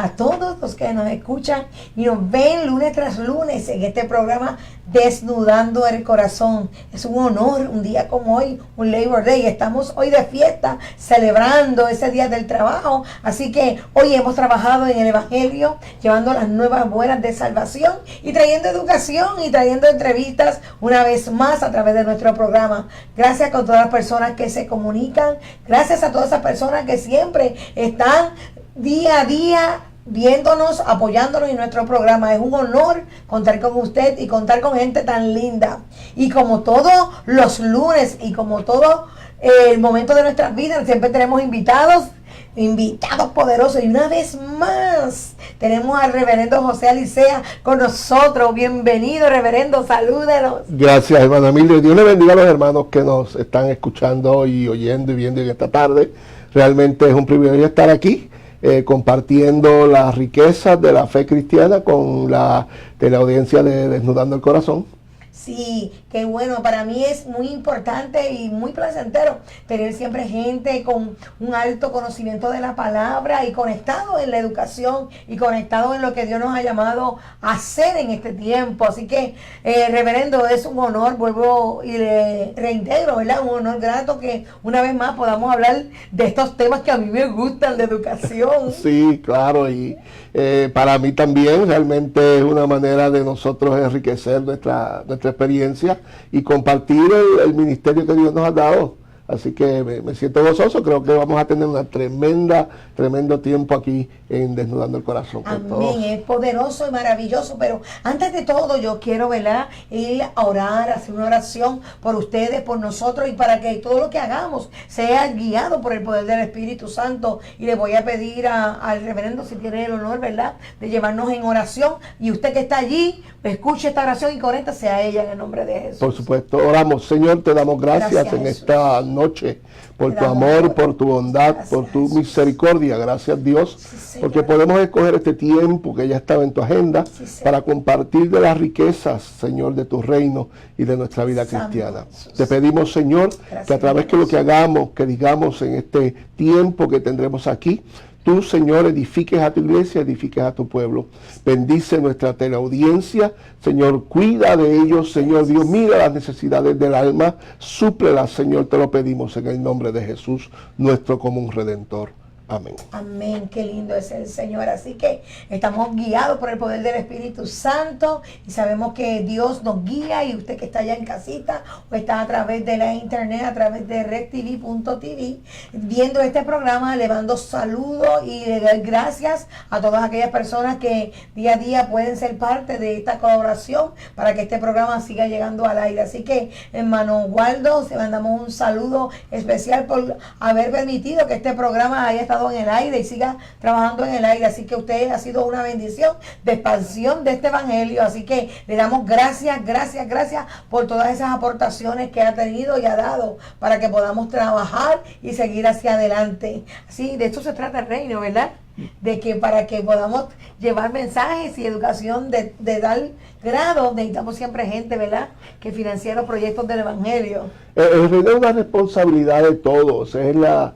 A todos los que nos escuchan y nos ven lunes tras lunes en este programa Desnudando el Corazón. Es un honor, un día como hoy, un Labor Day. Estamos hoy de fiesta, celebrando ese día del trabajo. Así que hoy hemos trabajado en el Evangelio, llevando las nuevas buenas de salvación y trayendo educación y trayendo entrevistas una vez más a través de nuestro programa. Gracias con todas las personas que se comunican. Gracias a todas esas personas que siempre están día a día viéndonos, apoyándonos en nuestro programa. Es un honor contar con usted y contar con gente tan linda. Y como todos los lunes y como todo el momento de nuestras vidas, siempre tenemos invitados poderosos. Y una vez más tenemos al reverendo José Alicea con nosotros. Bienvenido, reverendo, salúdenos. Gracias, hermana Emilia. Dios le bendiga a los hermanos que nos están escuchando y oyendo y viendo en esta tarde. Realmente es un privilegio estar aquí, compartiendo las riquezas de la fe cristiana con la audiencia de Desnudando el Corazón. Sí, qué bueno, para mí es muy importante y muy placentero tener siempre gente con un alto conocimiento de la palabra y conectado en la educación y conectado en lo que Dios nos ha llamado a hacer en este tiempo. Así que, reverendo, es un honor, vuelvo y le reintegro, ¿verdad? Un honor grato que una vez más podamos hablar de estos temas que a mí me gustan, de educación. Sí, claro, y para mí también realmente es una manera de nosotros enriquecer nuestra experiencia y compartir el ministerio que Dios nos ha dado. Así que me siento gozoso. Creo que vamos a tener una tremendo tiempo aquí en Desnudando el Corazón. Amén, es poderoso y maravilloso. Pero antes de todo yo quiero, ¿verdad?, ir a orar, hacer una oración por ustedes, por nosotros, y para que todo lo que hagamos sea guiado por el poder del Espíritu Santo. Y le voy a pedir al reverendo, si tiene el honor, ¿verdad?, de llevarnos en oración. Y usted que está allí, escuche esta oración y conéctese a ella en el nombre de Jesús. Por supuesto, oramos. Señor, te damos gracias en esta noche por tu amor, por tu bondad, por tu misericordia. Gracias, Dios, porque podemos escoger este tiempo que ya estaba en tu agenda para compartir de las riquezas, Señor, de tu reino y de nuestra vida cristiana. Te pedimos, Señor, que a través de lo que hagamos, que digamos en este tiempo que tendremos aquí, tú, Señor, edifiques a tu iglesia, edifiques a tu pueblo. Bendice nuestra teleaudiencia. Señor, cuida de ellos. Señor Dios, mira las necesidades del alma. Súplelas, Señor, te lo pedimos en el nombre de Jesús, nuestro común Redentor. Amén. Amén, qué lindo es el Señor. Así que estamos guiados por el poder del Espíritu Santo y sabemos que Dios nos guía. Y usted que está allá en casita o está a través de la internet, a través de redtv.tv, viendo este programa, le mando saludos y le doy gracias a todas aquellas personas que día a día pueden ser parte de esta colaboración para que este programa siga llegando al aire. Así que, hermano Waldo, le mandamos un saludo especial por haber permitido que este programa haya estado en el aire y siga trabajando en el aire. Así que usted ha sido una bendición de expansión de este evangelio. Así que le damos gracias por todas esas aportaciones que ha tenido y ha dado para que podamos trabajar y seguir hacia adelante. Así, de esto se trata el reino, ¿verdad? De que para que podamos llevar mensajes y educación de tal grado, necesitamos siempre gente, ¿verdad?, que financie los proyectos del evangelio. El reino es una responsabilidad de todos. Es la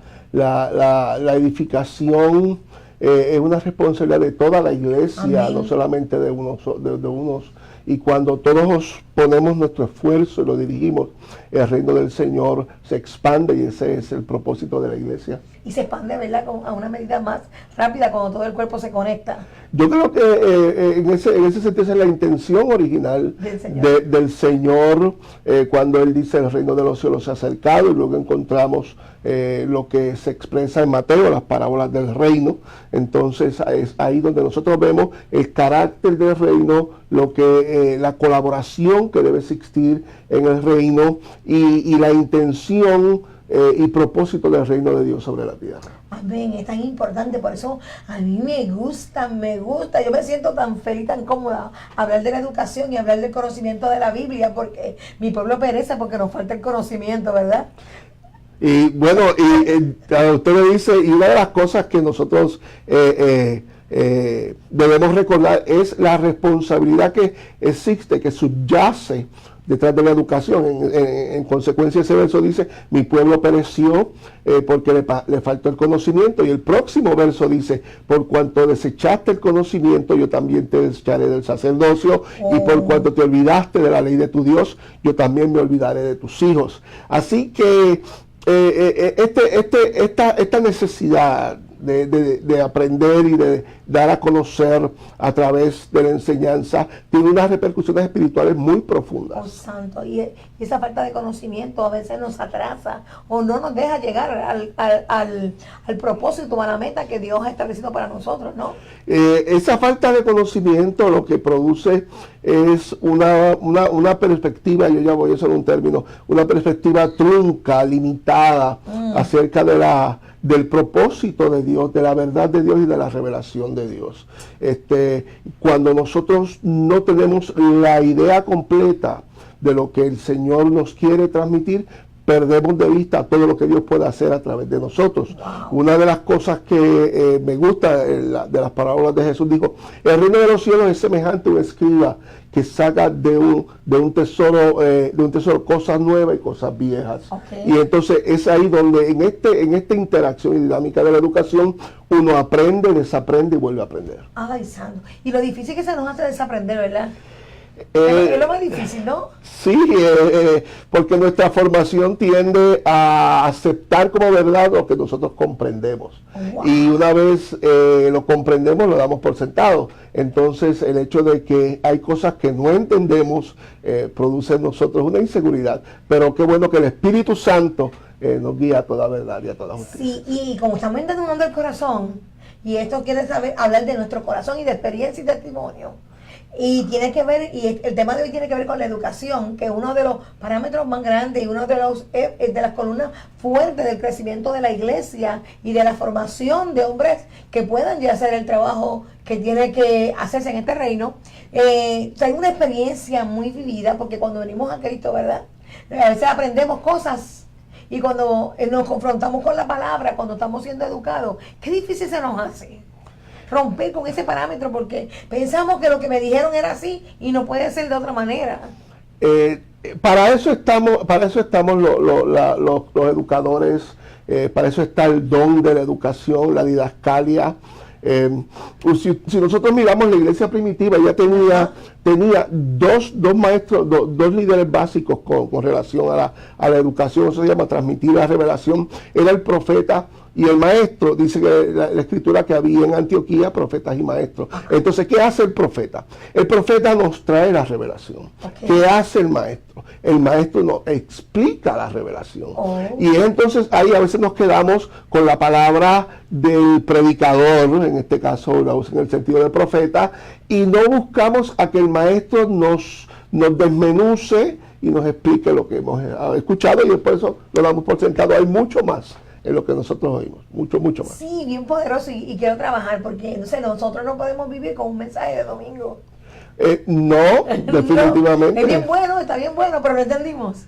edificación, es una responsabilidad de toda la iglesia. Amén. No solamente de unos. Y cuando todos ponemos nuestro esfuerzo y lo dirigimos, el reino del Señor se expande, y ese es el propósito de la iglesia. Y se expande, ¿verdad?, a una medida más rápida cuando todo el cuerpo se conecta. Yo creo que en ese sentido es la intención original del Señor, cuando Él dice el reino de los cielos se ha acercado, y luego encontramos lo que se expresa en Mateo, las parábolas del reino. Entonces es ahí donde nosotros vemos el carácter del reino, lo que la colaboración que debe existir en el reino y la intención y propósito del reino de Dios sobre la tierra. Amén, es tan importante, por eso a mí me gusta, yo me siento tan feliz, tan cómoda hablar de la educación y hablar del conocimiento de la Biblia, porque mi pueblo perece porque nos falta el conocimiento, ¿verdad? Y bueno, usted me dice, y una de las cosas que nosotros debemos recordar es la responsabilidad que existe, que subyace detrás de la educación. En consecuencia, ese verso dice, mi pueblo pereció porque le faltó el conocimiento. Y el próximo verso dice, por cuanto desechaste el conocimiento, yo también te desecharé del sacerdocio, y por cuanto te olvidaste de la ley de tu Dios, yo también me olvidaré de tus hijos. Así que esta necesidad de aprender y de dar a conocer a través de la enseñanza tiene unas repercusiones espirituales muy profundas. Oh, santo, y esa falta de conocimiento a veces nos atrasa o no nos deja llegar al propósito, a la meta que Dios ha establecido para nosotros, ¿no? Esa falta de conocimiento lo que produce es una perspectiva, yo ya voy a usar un término, una perspectiva trunca, limitada acerca del propósito de Dios, de la verdad de Dios y de la revelación de Dios. Cuando nosotros no tenemos la idea completa de lo que el Señor nos quiere transmitir, perdemos de vista todo lo que Dios puede hacer a través de nosotros. Wow. Una de las cosas que me gusta de las parábolas de Jesús, dijo, el reino de los cielos es semejante a un escriba que saca de un tesoro cosas nuevas y cosas viejas. Okay. Y entonces es ahí donde en esta interacción y dinámica de la educación uno aprende, desaprende y vuelve a aprender. Ay, santo. Y lo difícil que se nos hace desaprender, ¿verdad? Es lo más difícil, ¿no? Sí, porque nuestra formación tiende a aceptar como verdad lo que nosotros comprendemos. Wow. Y una vez lo comprendemos, lo damos por sentado. Entonces, el hecho de que hay cosas que no entendemos produce en nosotros una inseguridad. Pero qué bueno que el Espíritu Santo nos guía a toda verdad y a toda justicia. Sí, y como estamos en el mundo del corazón, y esto quiere hablar de nuestro corazón y de experiencia y testimonio. Y tiene que ver, y el tema de hoy tiene que ver con la educación, que es uno de los parámetros más grandes y uno de las columnas fuertes del crecimiento de la iglesia y de la formación de hombres que puedan ya hacer el trabajo que tiene que hacerse en este reino. Tengo una experiencia muy vivida, porque cuando venimos a Cristo, ¿verdad? A veces aprendemos cosas y cuando nos confrontamos con la palabra, cuando estamos siendo educados, qué difícil se nos hace romper con ese parámetro, porque pensamos que lo que me dijeron era así y no puede ser de otra manera. Para eso estamos los educadores, para eso está el don de la educación, la didascalia. Si nosotros miramos la iglesia primitiva, ya tenía dos maestros, dos líderes básicos con relación a la educación. Eso se llama transmitir la revelación. Era el profeta y el maestro. Dice que la escritura que había en Antioquía profetas y maestros. Entonces, ¿qué hace el profeta? El profeta nos trae la revelación. Okay. ¿Qué hace el maestro? El maestro nos explica la revelación. Y entonces ahí a veces nos quedamos con la palabra del predicador, en este caso la usa en el sentido de profeta, y no buscamos a que el maestro nos desmenuce y nos explique lo que hemos escuchado, y por eso lo damos por sentado. Hay mucho más en lo que nosotros oímos, mucho más. Sí, bien poderoso, y quiero trabajar, porque no sé, nosotros no podemos vivir con un mensaje de domingo. No, definitivamente. No, es bien bueno, está bien bueno, pero no entendimos.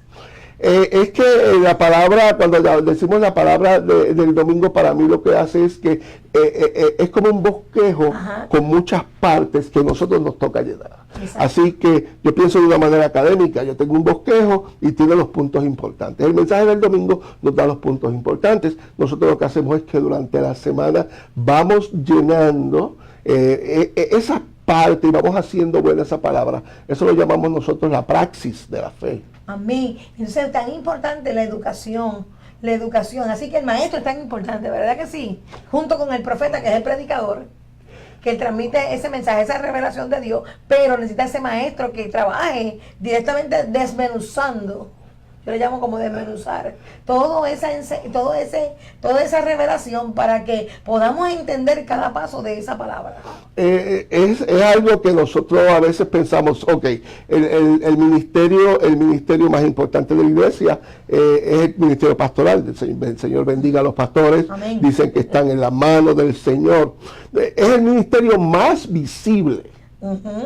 Es que la palabra, cuando decimos la palabra del domingo, para mí lo que hace es que es como un bosquejo. Ajá. Con muchas partes que nosotros nos toca llenar. Exacto. Así que yo pienso de una manera académica. Yo tengo un bosquejo y tiene los puntos importantes. El mensaje del domingo nos da los puntos importantes. Nosotros lo que hacemos es que durante la semana vamos llenando esas partes y vamos haciendo buena esa palabra. Eso lo llamamos nosotros la praxis de la fe. Amén. Entonces es tan importante la educación. Así que el maestro es tan importante, ¿verdad que sí? Junto con el profeta, que es el predicador, que él transmite ese mensaje, esa revelación de Dios, pero necesita ese maestro que trabaje directamente desmenuzando. Yo le llamo como desmenuzar toda esa revelación para que podamos entender cada paso de esa palabra. Es algo que nosotros a veces pensamos, ok, el ministerio más importante de la iglesia es el ministerio pastoral. El Señor bendiga a los pastores. Amén. Dicen que están en la mano del Señor. Es el ministerio más visible.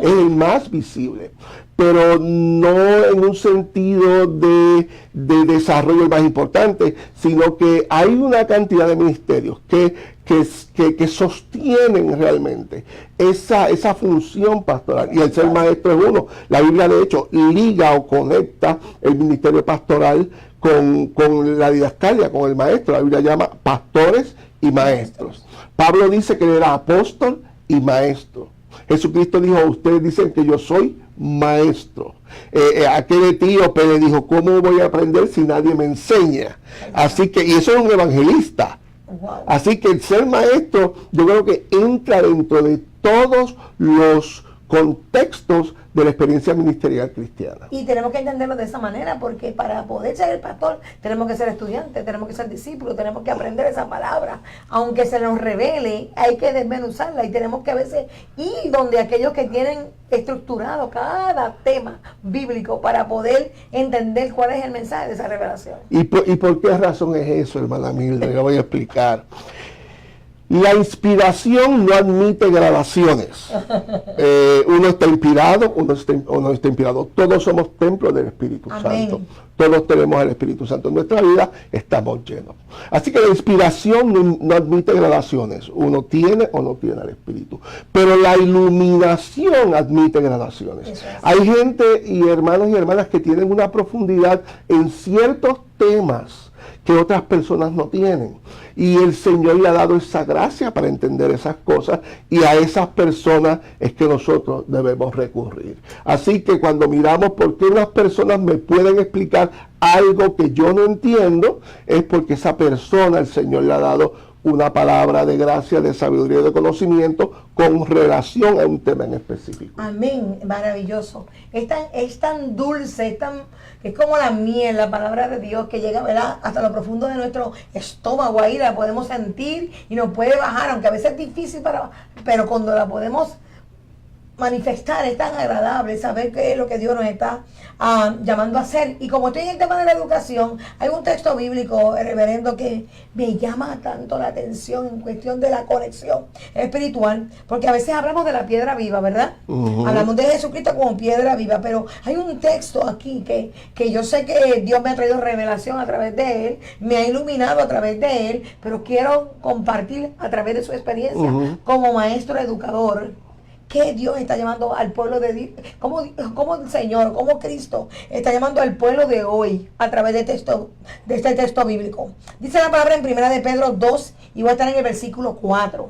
Es el más visible, pero no en un sentido de desarrollo el más importante, sino que hay una cantidad de ministerios que sostienen realmente esa función pastoral, y el ser maestro es uno. La Biblia, de hecho, liga o conecta el ministerio pastoral con la didascalia, con el maestro. La Biblia llama pastores y maestros. Pablo dice que él era apóstol y maestro. Jesucristo dijo: ustedes dicen que yo soy maestro. Aquel etíope le dijo: ¿cómo voy a aprender si nadie me enseña? Así que, y eso es un evangelista. Wow. Así que el ser maestro, yo creo que entra dentro de todos los contextos de la experiencia ministerial cristiana. Y tenemos que entenderlo de esa manera, porque para poder ser el pastor tenemos que ser estudiantes, tenemos que ser discípulos, tenemos que aprender esa palabra. Aunque se nos revele, hay que desmenuzarla, y tenemos que a veces ir donde aquellos que tienen estructurado cada tema bíblico para poder entender cuál es el mensaje de esa revelación. ¿Y por qué razón es eso, hermana Mildred? Le voy a explicar. La inspiración no admite gradaciones. Uno está inspirado, uno está inspirado. Todos somos templos del Espíritu Santo. Todos tenemos el Espíritu Santo. En nuestra vida estamos llenos. Así que la inspiración no admite gradaciones. Uno tiene o no tiene el Espíritu. Pero la iluminación admite gradaciones. Hay gente y hermanos y hermanas que tienen una profundidad en ciertos temas que otras personas no tienen, y el Señor le ha dado esa gracia para entender esas cosas, y a esas personas es que nosotros debemos recurrir. Así que cuando miramos por qué unas personas me pueden explicar algo que yo no entiendo, es porque esa persona el Señor le ha dado una palabra de gracia, de sabiduría y de conocimiento con relación a un tema en específico. Amén, maravilloso. Es tan dulce, es como la miel, la palabra de Dios, que llega, ¿verdad?, hasta lo profundo de nuestro estómago. Ahí la podemos sentir y nos puede bajar, aunque a veces es difícil, pero cuando la podemos manifestar, es tan agradable saber qué es lo que Dios nos está llamando a hacer. Y como estoy en el tema de la educación, hay un texto bíblico, reverendo, que me llama tanto la atención en cuestión de la conexión espiritual, porque a veces hablamos de la piedra viva, ¿verdad? Hablamos de Jesucristo como piedra viva, pero hay un texto aquí que yo sé que Dios me ha traído revelación a través de él, me ha iluminado a través de él, pero quiero compartir a través de su experiencia como maestro educador, que Dios está llamando al pueblo de Dios, como el Señor, como Cristo está llamando al pueblo de hoy a través de este texto bíblico. Dice la palabra en 1 de Pedro 2, y voy a estar en el versículo 4.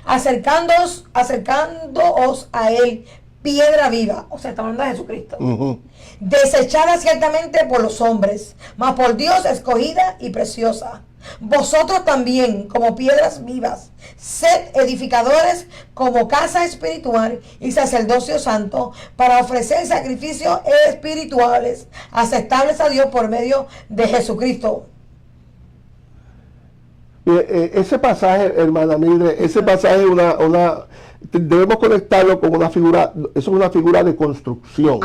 Acercándoos a él, piedra viva, o sea, está hablando de Jesucristo, desechada ciertamente por los hombres, mas por Dios escogida y preciosa. Vosotros también, como piedras vivas, sed edificadores como casa espiritual y sacerdocio santo, para ofrecer sacrificios espirituales aceptables a Dios por medio de Jesucristo. Ese pasaje, hermana Mildred, ese pasaje debemos conectarlo con una figura. Eso es una figura de construcción.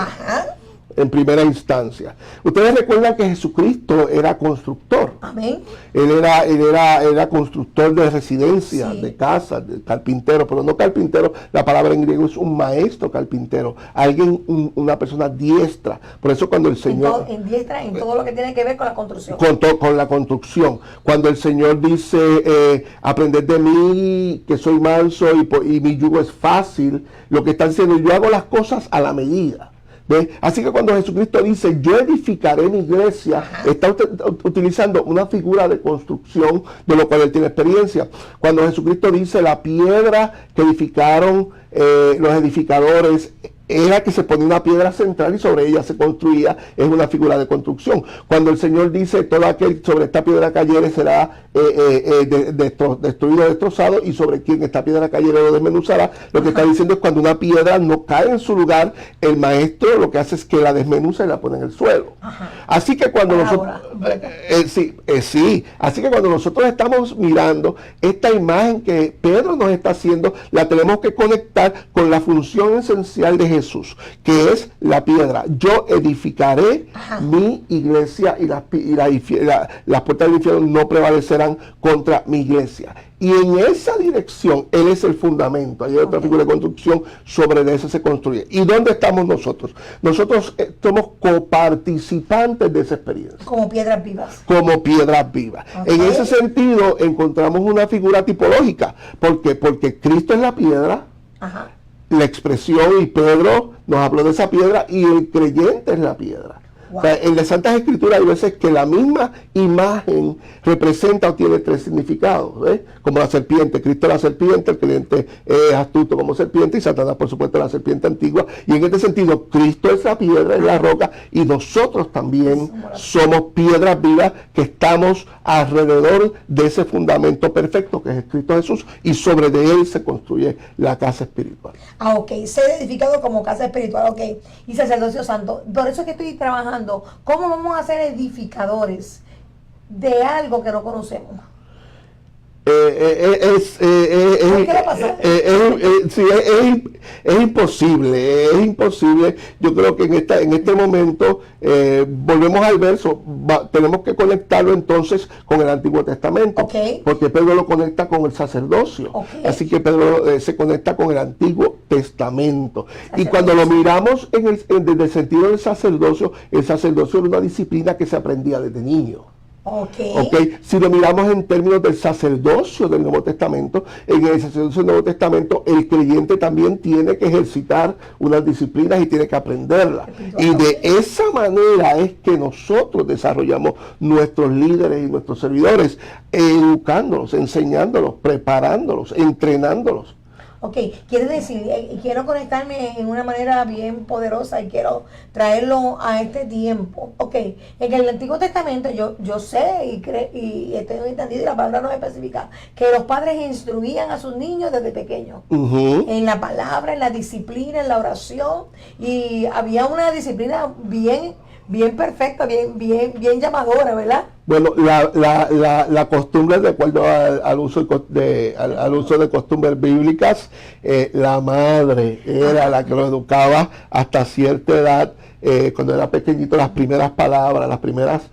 En primera instancia. Ustedes recuerdan que Jesucristo era constructor. Amén. Él era constructor de residencias, de casas, de carpintero, pero no carpintero, la palabra en griego es un maestro carpintero, alguien, una persona diestra. Por eso cuando el Señor... En diestra en todo lo que tiene que ver con la construcción. Con la construcción. Cuando el Señor dice, aprended de mí, que soy manso y mi yugo es fácil, lo que está diciendo, yo hago las cosas a la medida. ¿Ves? Así que cuando Jesucristo dice, yo edificaré mi iglesia, está utilizando una figura de construcción, de lo cual él tiene experiencia. Cuando Jesucristo dice, la piedra que edificaron los edificadores, era que se ponía una piedra central y sobre ella se construía, es una figura de construcción. Cuando el Señor dice, todo aquel sobre esta piedra cayere será destruido, destrozado, y sobre quien esta piedra cayere lo desmenuzará, lo que está diciendo es cuando una piedra no cae en su lugar, el maestro lo que hace es que la desmenuza y la pone en el suelo. Así que cuando nosotros así que cuando nosotros estamos mirando esta imagen que Pedro nos está haciendo, la tenemos que conectar con la función esencial de Jesús, que es la piedra. Yo edificaré mi iglesia y las puertas del infierno no prevalecerán contra mi iglesia. Y en esa dirección, Él es el fundamento. Hay otra figura de construcción, sobre eso se construye. ¿Y dónde estamos nosotros? Nosotros somos coparticipantes de esa experiencia. Como piedras vivas. Como piedras vivas. En ese sentido, encontramos una figura tipológica. ¿Por qué? Porque Cristo es la piedra, la expresión, y Pedro nos habló de esa piedra, y el creyente es la piedra. Wow. O sea, en las Santas Escrituras hay veces que la misma imagen representa o tiene tres significados, ¿eh? Como la serpiente. Cristo es la serpiente, el creyente es astuto como serpiente, y Satanás, por supuesto, es la serpiente antigua. Y en este sentido, Cristo es la piedra, es la roca, y nosotros también somos piedras vivas que estamos alrededor de ese fundamento perfecto que es Cristo Jesús, y sobre de Él se construye la casa espiritual. Ok, ser edificado como casa espiritual, ok, y sacerdocio santo. Por eso es que estoy trabajando. ¿Cómo vamos a ser edificadores de algo que no conocemos? Es imposible. Yo creo que en este momento volvemos al verso, tenemos que conectarlo entonces con el Antiguo Testamento, porque Pedro lo conecta con el sacerdocio, así que Pedro se conecta con el Antiguo Testamento, y cuando lo miramos desde el sentido del sacerdocio, el sacerdocio era una disciplina que se aprendía desde niño. Si lo miramos en términos del sacerdocio del Nuevo Testamento, en el sacerdocio del Nuevo Testamento el creyente también tiene que ejercitar unas disciplinas y tiene que aprenderlas, y de esa manera es que nosotros desarrollamos nuestros líderes y nuestros servidores, educándolos, enseñándolos, preparándolos, entrenándolos. Ok, quiere decir, quiero conectarme en una manera bien poderosa y quiero traerlo a este tiempo. Ok, en el Antiguo Testamento yo sé y tengo entendido, y la palabra nos especifica, que los padres instruían a sus niños desde pequeños. En la palabra, en la disciplina, en la oración, y había una disciplina bien perfecta, bien llamadora, ¿verdad? Bueno, la costumbre, de acuerdo al uso de costumbres bíblicas, la madre era la que lo educaba hasta cierta edad. Cuando era pequeñito, las primeras palabras, las primeras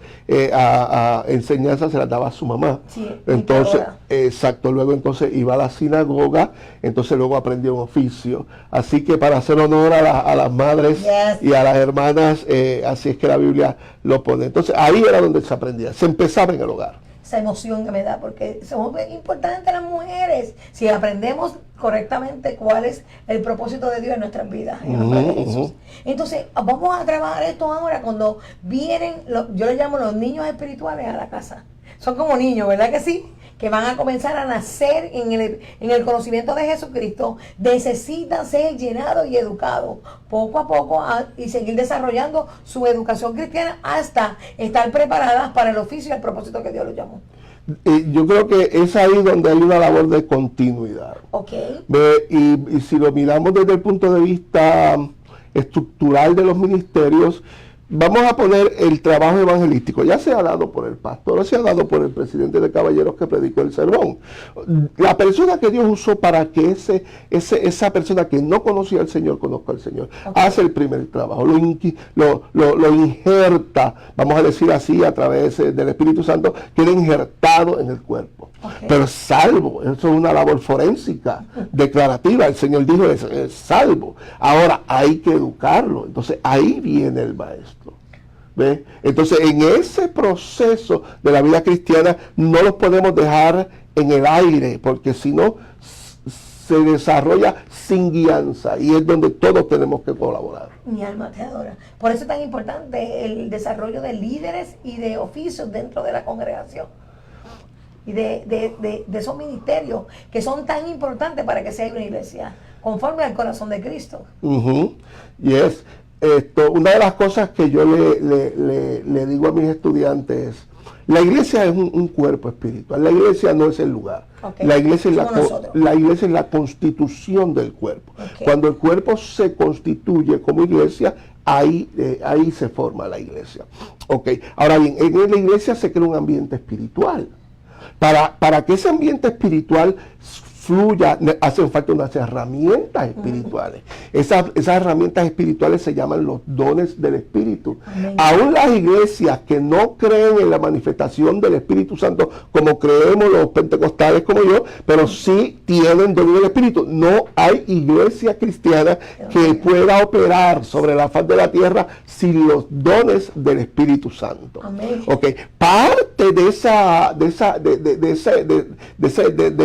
enseñanzas se las daba a su mamá. Entonces, exacto, luego entonces iba a la sinagoga, entonces luego aprendió un oficio. Así que para hacer honor a las madres y a las hermanas, así es que la Biblia lo pone. Entonces ahí era donde se aprendía, se empezaba en el hogar. Esa emoción que me da, porque somos bien importantes las mujeres, si aprendemos correctamente cuál es el propósito de Dios en nuestras vidas. Entonces, vamos a trabajar esto ahora cuando vienen, yo les llamo los niños espirituales a la casa. Son como niños, ¿verdad que sí? Que van a comenzar a nacer en el conocimiento de Jesucristo, necesitan ser llenados y educados poco a poco y seguir desarrollando su educación cristiana hasta estar preparadas para el oficio y el propósito que Dios los llamó. Yo creo que es ahí donde hay una labor de continuidad. Y si lo miramos desde el punto de vista estructural de los ministerios, vamos a poner el trabajo evangelístico, ya sea dado por el pastor, o sea dado por el presidente de caballeros que predicó el sermón. La persona que Dios usó para que esa persona que no conocía al Señor conozca al Señor, hace el primer trabajo, lo injerta, vamos a decir así, a través del Espíritu Santo, queda injertado en el cuerpo. Pero es salvo, eso es una labor forénsica, declarativa. El Señor dijo, es salvo. Ahora hay que educarlo, entonces ahí viene el maestro. ¿Ve? Entonces en ese proceso de la vida cristiana no los podemos dejar en el aire, porque si no se desarrolla sin guianza, y es donde todos tenemos que colaborar. Mi alma te adora. Por eso es tan importante el desarrollo de líderes y de oficios dentro de la congregación. Y de esos ministerios que son tan importantes para que sea una iglesia conforme al corazón de Cristo. Una de las cosas que yo le digo a mis estudiantes es, la iglesia es un cuerpo espiritual, la iglesia no es el lugar. La iglesia es la constitución del cuerpo. Cuando el cuerpo se constituye como iglesia, ahí se forma la iglesia. Ahora bien, en la iglesia se crea un ambiente espiritual. Para que ese ambiente espiritual fluya, hacen falta unas herramientas espirituales. Esas herramientas espirituales se llaman los dones del Espíritu. Amén. Aún las iglesias que no creen en la manifestación del Espíritu Santo, como creemos los pentecostales como yo, pero sí tienen dones del Espíritu. No hay iglesia cristiana que pueda operar sobre la faz de la tierra sin los dones del Espíritu Santo. Amén. Okay. Parte de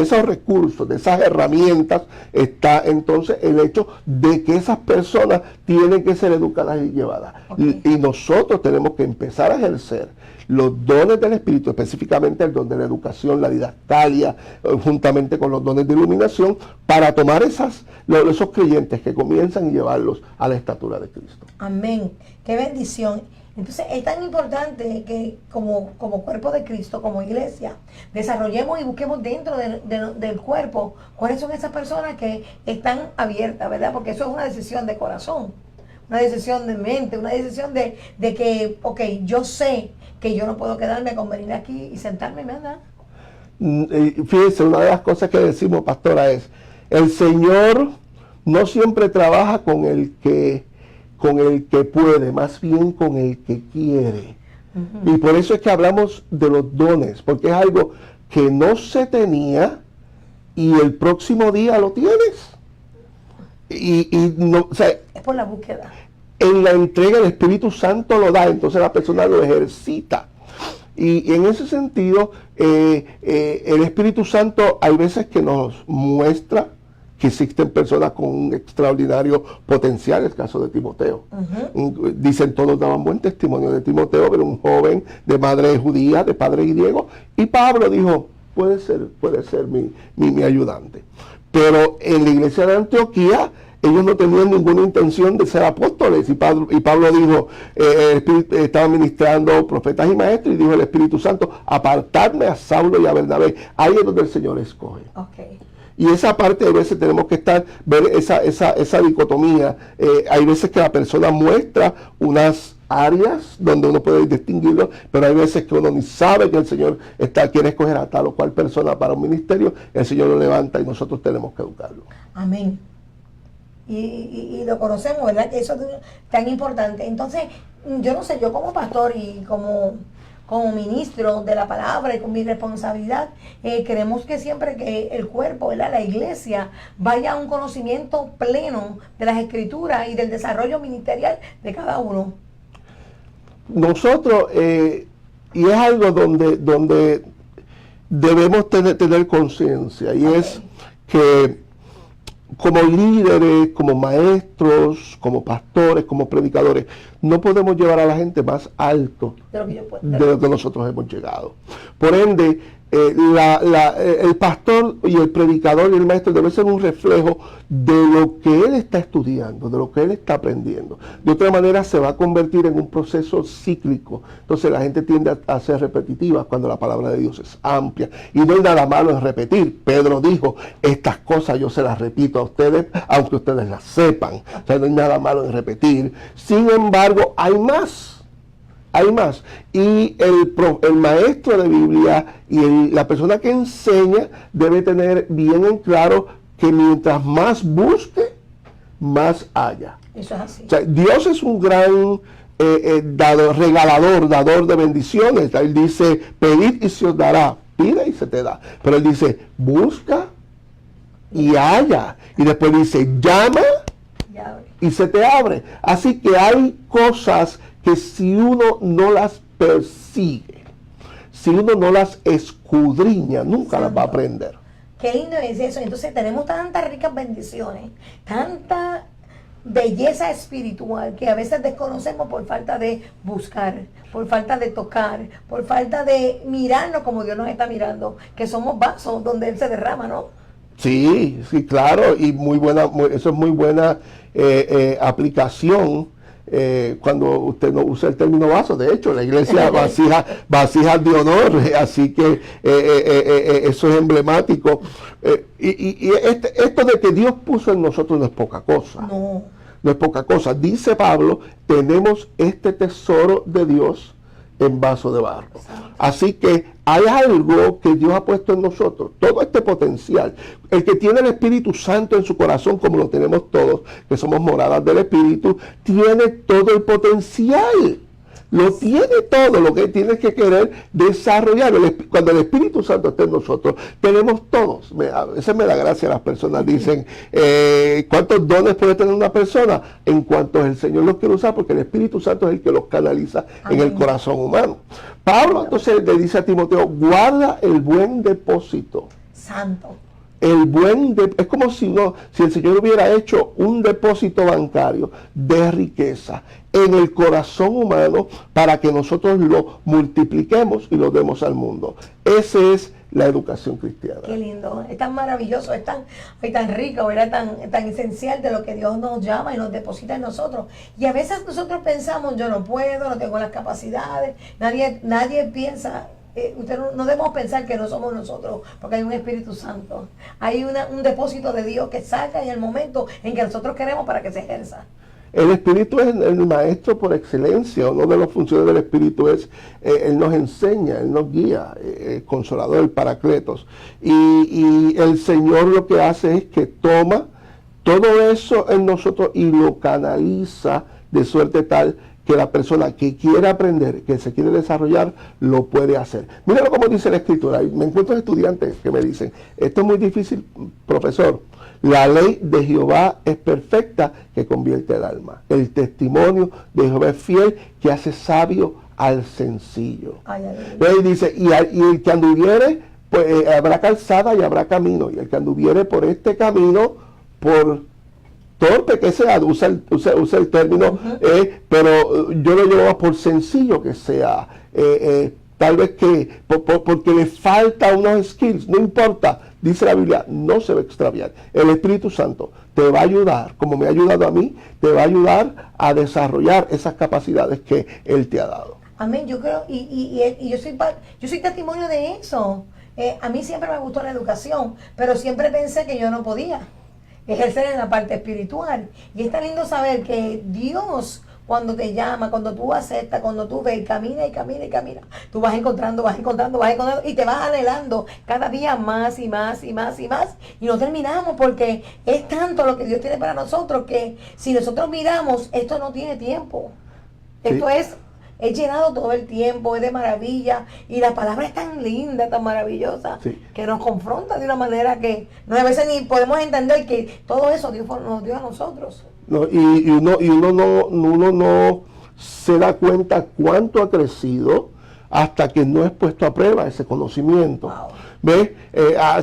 esos recursos, de esas herramientas, está entonces el hecho de que esas personas tienen que ser educadas y llevadas. Okay. Y nosotros tenemos que empezar a ejercer los dones del Espíritu, específicamente el don de la educación, la didactalia, juntamente con los dones de iluminación, para tomar esos creyentes que comienzan y llevarlos a la estatura de Cristo. Amén. Qué bendición. Entonces es tan importante que como cuerpo de Cristo, como iglesia, desarrollemos y busquemos dentro del cuerpo cuáles son esas personas que están abiertas, ¿verdad? Porque eso es una decisión de corazón, una decisión de mente, una decisión de que, ok, yo sé que yo no puedo quedarme con venir aquí y sentarme, ¿verdad? Fíjense, una de las cosas que decimos, pastora, es, el Señor no siempre trabaja con el que puede, más bien con el que quiere. Y por eso es que hablamos de los dones, porque es algo que no se tenía y el próximo día lo tienes. Y no, o sea, es por la búsqueda. En la entrega el Espíritu Santo lo da, entonces la persona lo ejercita. Y en ese sentido, el Espíritu Santo hay veces que nos muestra que existen personas con un extraordinario potencial, el caso de Timoteo. Dicen, todos daban buen testimonio de Timoteo, pero un joven de madre judía, de padre griego, y Pablo dijo, puede ser mi ayudante. Pero en la iglesia de Antioquía, ellos no tenían ninguna intención de ser apóstoles, y Pablo dijo, estaba ministrando profetas y maestros, y dijo el Espíritu Santo, apartarme a Saulo y a Bernabé. Ahí es donde el Señor escoge. Okay. Y esa parte, a veces tenemos que ver esa dicotomía. Hay veces que la persona muestra unas áreas donde uno puede distinguirlo, pero hay veces que uno ni sabe que el Señor quiere escoger a tal o cual persona para un ministerio. El Señor lo levanta y nosotros tenemos que educarlo. Amén. Y lo conocemos, ¿verdad? Que eso es tan importante. Entonces, yo no sé, yo como pastor y como ministro de la palabra y con mi responsabilidad, queremos que siempre que el cuerpo, ¿verdad?, la iglesia, vaya a un conocimiento pleno de las escrituras y del desarrollo ministerial de cada uno. Nosotros, y es algo donde debemos tener conciencia, y es que como líderes, como maestros, como pastores, como predicadores, no podemos llevar a la gente más alto de lo que nosotros hemos llegado. Por ende, el pastor y el predicador y el maestro debe ser un reflejo de lo que él está estudiando, de lo que él está aprendiendo. De otra manera se va a convertir en un proceso cíclico. Entonces la gente tiende a ser repetitiva cuando la palabra de Dios es amplia. Y no hay nada malo en repetir. Pedro dijo, estas cosas yo se las repito a ustedes, aunque ustedes las sepan. O sea, no hay nada malo en repetir. Sin embargo, hay más. Hay más. Y el maestro de Biblia y la persona que enseña debe tener bien en claro que mientras más busque, más haya. Eso es así. O sea, Dios es un gran dador de bendiciones. Él dice, pedid y se os dará, pide y se te da. Pero él dice, busca y halla. Y después dice, llama y se te abre. Así que hay cosas que si uno no las persigue, si uno no las escudriña, nunca las va a aprender. Qué lindo es eso. Entonces tenemos tantas ricas bendiciones, tanta belleza espiritual que a veces desconocemos por falta de buscar, por falta de tocar, por falta de mirarnos como Dios nos está mirando, que somos vasos donde Él se derrama, ¿no? Sí, claro, y eso es muy buena aplicación. Cuando usted no usa el término vaso, de hecho, la iglesia vasijas de honor, así que eso es emblemático. Esto de que Dios puso en nosotros no es poca cosa. No es poca cosa. Dice Pablo, tenemos este tesoro de Dios en vaso de barro. Así que hay algo que Dios ha puesto en nosotros, todo este potencial. El que tiene el Espíritu Santo en su corazón, como lo tenemos todos, que somos moradas del Espíritu, tiene todo el potencial. Lo tiene todo, lo que tiene que querer desarrollar. Cuando el Espíritu Santo está en nosotros, tenemos todos. A veces me da gracia, las personas dicen, ¿cuántos dones puede tener una persona? En cuanto el Señor los quiere usar, porque el Espíritu Santo es el que los canaliza en el corazón humano. Pablo entonces le dice a Timoteo, guarda el buen depósito. Santo. Es como si el Señor hubiera hecho un depósito bancario de riqueza en el corazón humano para que nosotros lo multipliquemos y lo demos al mundo. Esa es la educación cristiana. Qué lindo, es tan maravilloso, es tan rico, ¿verdad? Tan esencial de lo que Dios nos llama y nos deposita en nosotros. Y a veces nosotros pensamos, yo no puedo, no tengo las capacidades, nadie piensa. No debemos pensar que no somos nosotros, porque hay un Espíritu Santo, hay un depósito de Dios que saca en el momento en que nosotros queremos para que se ejerza. El Espíritu es el maestro por excelencia. Una de las funciones del Espíritu es, Él nos enseña, Él nos guía, el Consolador, el Paracletos. Y el Señor lo que hace es que toma todo eso en nosotros y lo canaliza de suerte tal que la persona que quiere aprender, que se quiere desarrollar, lo puede hacer. Míralo como dice la Escritura. Me encuentro estudiantes que me dicen, esto es muy difícil, profesor. La ley de Jehová es perfecta, que convierte el alma. El testimonio de Jehová es fiel, que hace sabio al sencillo. Él dice, y el que anduviere, pues habrá calzada y habrá camino. Y el que anduviere por este camino, por torpe que sea, usa el término, pero yo lo llevo por sencillo que sea, tal vez que porque le falta unos skills, no importa, dice la Biblia, no se va a extraviar. El Espíritu Santo te va a ayudar, como me ha ayudado a mí, te va a ayudar a desarrollar esas capacidades que Él te ha dado. Amén, yo creo, y yo soy testimonio de eso. A mí siempre me gustó la educación, pero siempre pensé que yo no podía ejercer en la parte espiritual. Y es tan lindo saber que Dios, cuando te llama, cuando tú aceptas, cuando tú ves, camina y camina y camina, tú vas encontrando y te vas anhelando cada día más y más y más y más, y no terminamos, porque es tanto lo que Dios tiene para nosotros que si nosotros miramos, esto no tiene tiempo. Esto es llenado todo el tiempo, es de maravilla, y la palabra es tan linda, tan maravillosa, que nos confronta de una manera que a veces ni podemos entender que todo eso Dios nos dio a nosotros. No, y uno no se da cuenta cuánto ha crecido hasta que no es puesto a prueba ese conocimiento. Wow. ¿Ves?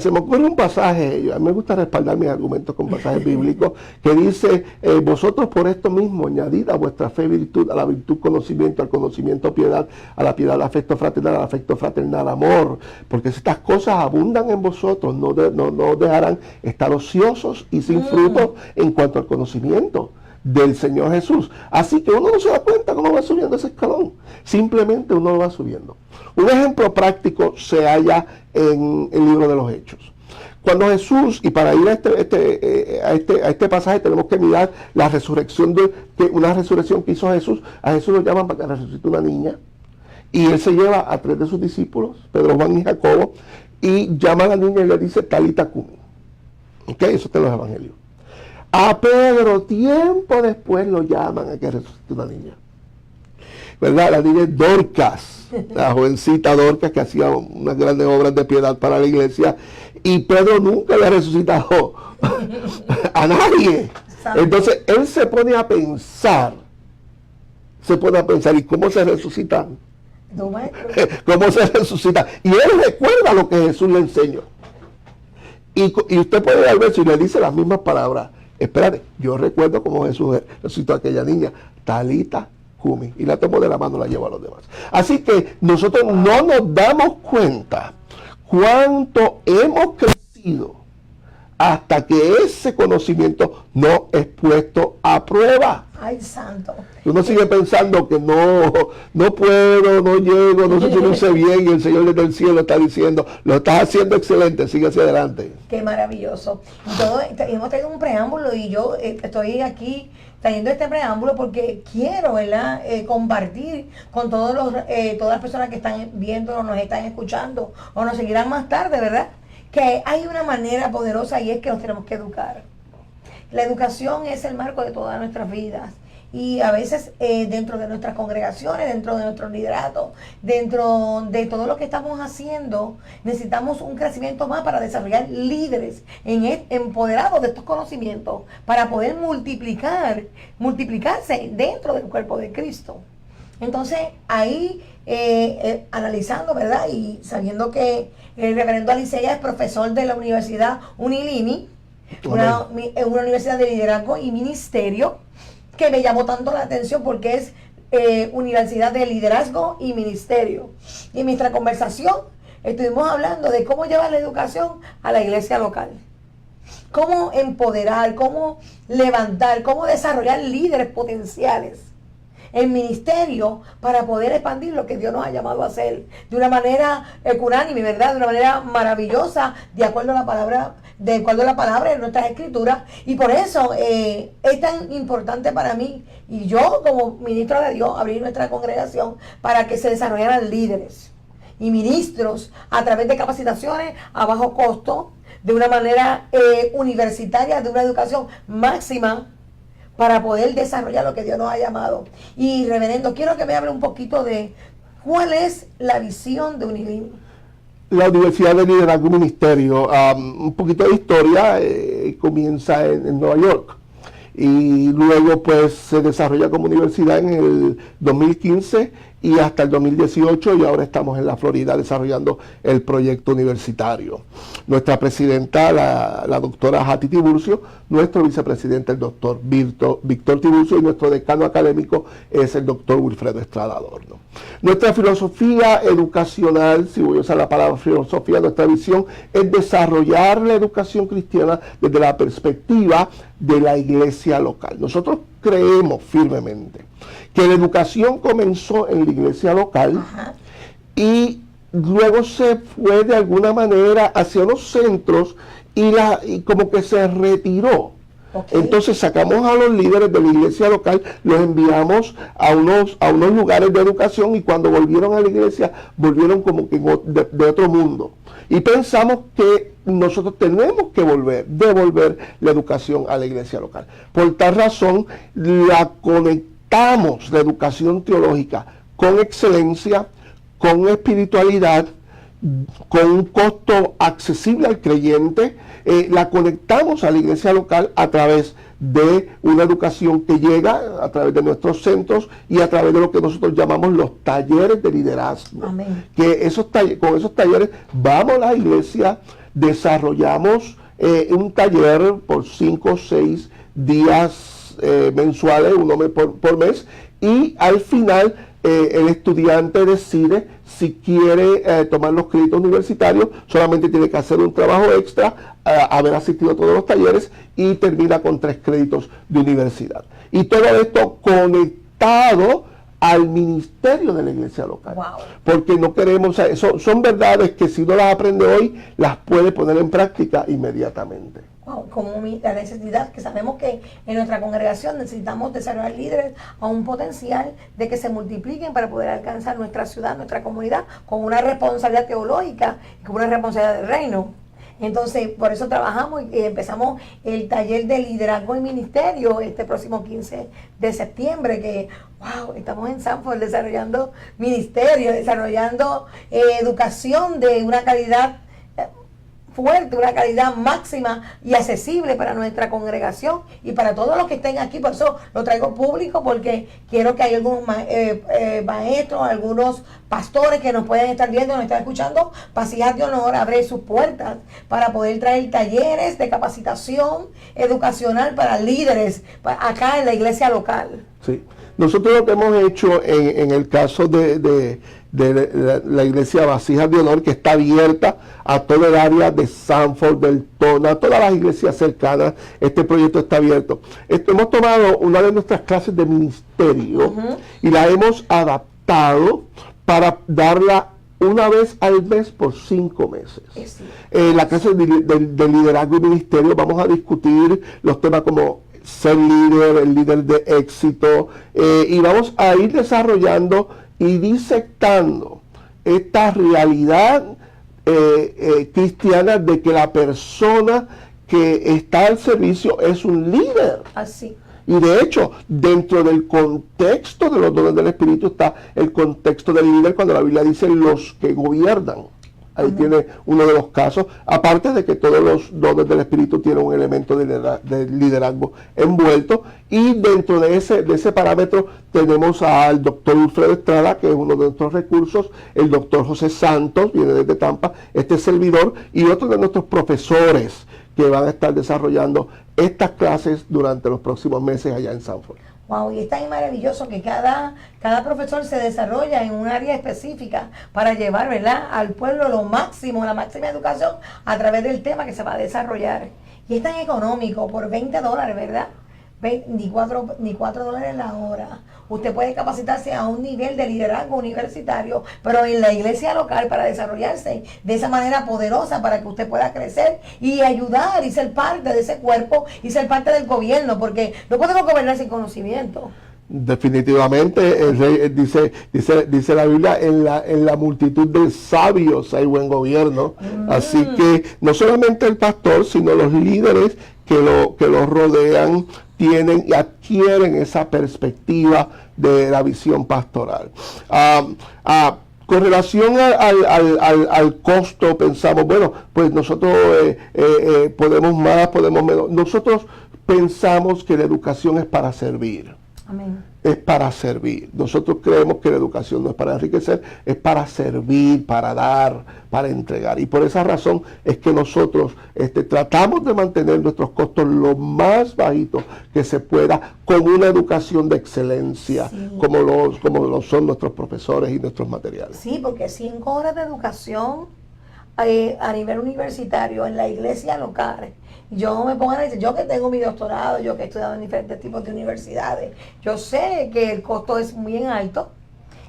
Se me ocurre un pasaje, a mí me gusta respaldar mis argumentos con pasajes bíblicos, que dice, vosotros por esto mismo añadid a vuestra fe virtud, a la virtud conocimiento, al conocimiento piedad, a la piedad afecto fraternal, al afecto fraternal amor, porque si estas cosas abundan en vosotros, no dejarán estar ociosos y sin fruto en cuanto al conocimiento del Señor Jesús. Así que uno no se da cuenta cómo va subiendo ese escalón, simplemente uno lo va subiendo. Un ejemplo práctico se halla en el libro de los Hechos. Cuando Jesús, y para ir a este pasaje tenemos que mirar la resurrección, una resurrección que hizo Jesús. A Jesús lo llaman para que resucite una niña, y él se lleva a 3 de sus discípulos, Pedro, Juan y Jacobo, y llama a la niña y le dice Talita Cumi. ¿Ok? Eso está en los evangelios. A Pedro, tiempo después, lo llaman a que resucite una niña. ¿Verdad? La niña es Dorcas, la jovencita Dorcas, que hacía unas grandes obras de piedad para la iglesia, y Pedro nunca le ha resucitado a nadie. Entonces él se pone a pensar, ¿y cómo se resucitan? ¿Cómo se resucita? Y él recuerda lo que Jesús le enseñó. Y usted puede ver al verso y le dice las mismas palabras. Espérate, yo recuerdo cómo Jesús resucitó a aquella niña, Talita Cumi, y la tomó de la mano y la llevó a los demás. Así que nosotros no nos damos cuenta cuánto hemos crecido hasta que ese conocimiento no es puesto a prueba. Ay, santo. Uno sigue pensando que no puedo, no llego, no sé si lo hice bien, y el Señor desde el cielo está diciendo, lo estás haciendo excelente, sigue hacia adelante. Qué maravilloso. Hemos traído un preámbulo y yo estoy aquí trayendo este preámbulo porque quiero, ¿verdad? Compartir con todas las personas que están viendo o nos están escuchando o nos seguirán más tarde, ¿verdad? Que hay una manera poderosa y es que nos tenemos que educar. La educación es el marco de todas nuestras vidas y a veces dentro de nuestras congregaciones, dentro de nuestro liderato, dentro de todo lo que estamos haciendo, necesitamos un crecimiento más para desarrollar líderes empoderados de estos conocimientos para poder multiplicarse dentro del cuerpo de Cristo. Entonces ahí analizando, ¿verdad? Y sabiendo que el reverendo Alicea es profesor de la Universidad Unilini, una universidad de liderazgo y ministerio, que me llamó tanto la atención porque es Universidad de Liderazgo y Ministerio. Y en nuestra conversación estuvimos hablando de cómo llevar la educación a la iglesia local. Cómo empoderar, cómo levantar, cómo desarrollar líderes potenciales en ministerio para poder expandir lo que Dios nos ha llamado a hacer de una manera ecuánime, ¿verdad? De una manera maravillosa, de acuerdo a la palabra de nuestras escrituras. Y por eso es tan importante para mí y yo como ministro de Dios abrir nuestra congregación para que se desarrollaran líderes y ministros a través de capacitaciones a bajo costo, de una manera universitaria, de una educación máxima, para poder desarrollar lo que Dios nos ha llamado. Y reverendo, quiero que me hable un poquito de cuál es la visión de Unilini. La Universidad de Liderazgo y Ministerio, un poquito de historia, comienza en Nueva York y luego pues se desarrolla como universidad en el 2015 y hasta el 2018, y ahora estamos en la Florida desarrollando el proyecto universitario. Nuestra presidenta, la doctora Hattie Tiburcio, nuestro vicepresidente, el doctor Víctor Tiburcio, y nuestro decano académico es el doctor Wilfredo Estrada Adorno. Nuestra filosofía educacional, si voy a usar la palabra filosofía, nuestra visión es desarrollar la educación cristiana desde la perspectiva de la iglesia local. Nosotros creemos firmemente que la educación comenzó en la iglesia local. Ajá. Y luego se fue de alguna manera hacia los centros y como que se retiró. Okay. Entonces sacamos a los líderes de la iglesia local, los enviamos a unos lugares de educación, y cuando volvieron a la iglesia, volvieron como que de otro mundo. Y pensamos que nosotros tenemos que devolver la educación a la iglesia local. Por tal razón, la conectamos, la educación teológica, con excelencia, con espiritualidad, con un costo accesible al creyente. La conectamos a la iglesia local a través de una educación que llega a través de nuestros centros y a través de lo que nosotros llamamos los talleres de liderazgo. Amén. Que con esos talleres vamos a la iglesia, desarrollamos un taller por 5 o 6 días mensuales, uno por mes, y al final el estudiante decide si quiere tomar los créditos universitarios. Solamente tiene que hacer un trabajo extra, haber asistido a todos los talleres, y termina con 3 créditos de universidad. Y todo esto conectado al ministerio de la iglesia local. Wow. Porque no queremos, son verdades que si no las aprende hoy, las puede poner en práctica inmediatamente. Wow, como la necesidad que sabemos que en nuestra congregación necesitamos desarrollar líderes a un potencial de que se multipliquen para poder alcanzar nuestra ciudad, nuestra comunidad, con una responsabilidad teológica y con una responsabilidad del reino. Entonces, por eso trabajamos y empezamos el taller de liderazgo y ministerio este próximo 15 de septiembre, que, wow, estamos en Sanford desarrollando ministerio, desarrollando educación de una calidad fuerte, una calidad máxima y accesible para nuestra congregación y para todos los que estén aquí. Por eso lo traigo público, porque quiero que haya algunos maestros, algunos pastores que nos puedan estar viendo, nos están escuchando. Pasillas de Honor abre sus puertas para poder traer talleres de capacitación educacional para líderes acá en la iglesia local. Sí. Nosotros lo que hemos hecho en el caso de de la iglesia Vasijas de Honor, que está abierta a toda el área de Sanford, Deltona, a todas las iglesias cercanas. Este proyecto está abierto. Hemos tomado una de nuestras clases de ministerio y la hemos adaptado para darla una vez al mes por 5 meses. La clase de liderazgo y ministerio vamos a discutir los temas como ser líder, el líder de éxito, y vamos a ir desarrollando y disectando esta realidad cristiana de que la persona que está al servicio es un líder. Así. Y de hecho, dentro del contexto de los dones del Espíritu está el contexto del líder cuando la Biblia dice los que gobiernan. Ahí tiene uno de los casos, aparte de que todos los dones del Espíritu tienen un elemento de liderazgo envuelto. Y dentro de ese parámetro tenemos al doctor Wilfredo Estrada, que es uno de nuestros recursos, el doctor José Santos, viene desde Tampa, este servidor, y otros de nuestros profesores que van a estar desarrollando estas clases durante los próximos meses allá en Sanford. Wow, y es tan maravilloso que cada profesor se desarrolla en un área específica para llevar, ¿verdad?, al pueblo lo máximo, la máxima educación a través del tema que se va a desarrollar. Y es tan económico, por $20, ¿verdad? Ni $4 la hora. Usted puede capacitarse a un nivel de liderazgo universitario, pero en la iglesia local para desarrollarse de esa manera poderosa para que usted pueda crecer y ayudar y ser parte de ese cuerpo y ser parte del gobierno, porque no podemos gobernar sin conocimiento. Definitivamente, dice la Biblia, en la multitud de sabios hay buen gobierno. Así que no solamente el pastor, sino los líderes que lo rodean tienen y adquieren esa perspectiva de la visión pastoral. Con relación al costo, pensamos, bueno, pues nosotros podemos más, podemos menos. Nosotros pensamos que la educación es para servir. Amén. Es para servir. Nosotros creemos que la educación no es para enriquecer, es para servir, para dar, para entregar. Y por esa razón es que nosotros tratamos de mantener nuestros costos lo más bajitos que se pueda, con una educación de excelencia, sí, como lo son nuestros profesores y nuestros materiales. Sí, porque 5 horas de educación a nivel universitario en la iglesia local. Yo me pongo a decir, yo que tengo mi doctorado, yo que he estudiado en diferentes tipos de universidades, yo sé que el costo es muy alto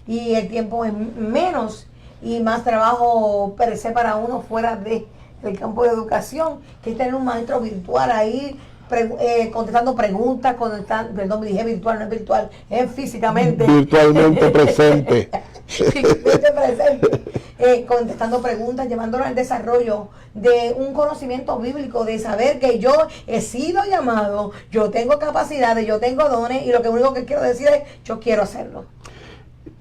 y el tiempo es menos y más trabajo per se para uno fuera del campo de educación, que es tener un maestro virtual ahí contestando preguntas, perdón, me dije virtual, no es virtual, es físicamente. Virtualmente presente. Contestando preguntas, llevándolo al desarrollo de un conocimiento bíblico, de saber que yo he sido llamado, yo tengo capacidades, yo tengo dones y lo que único que quiero decir es, yo quiero hacerlo.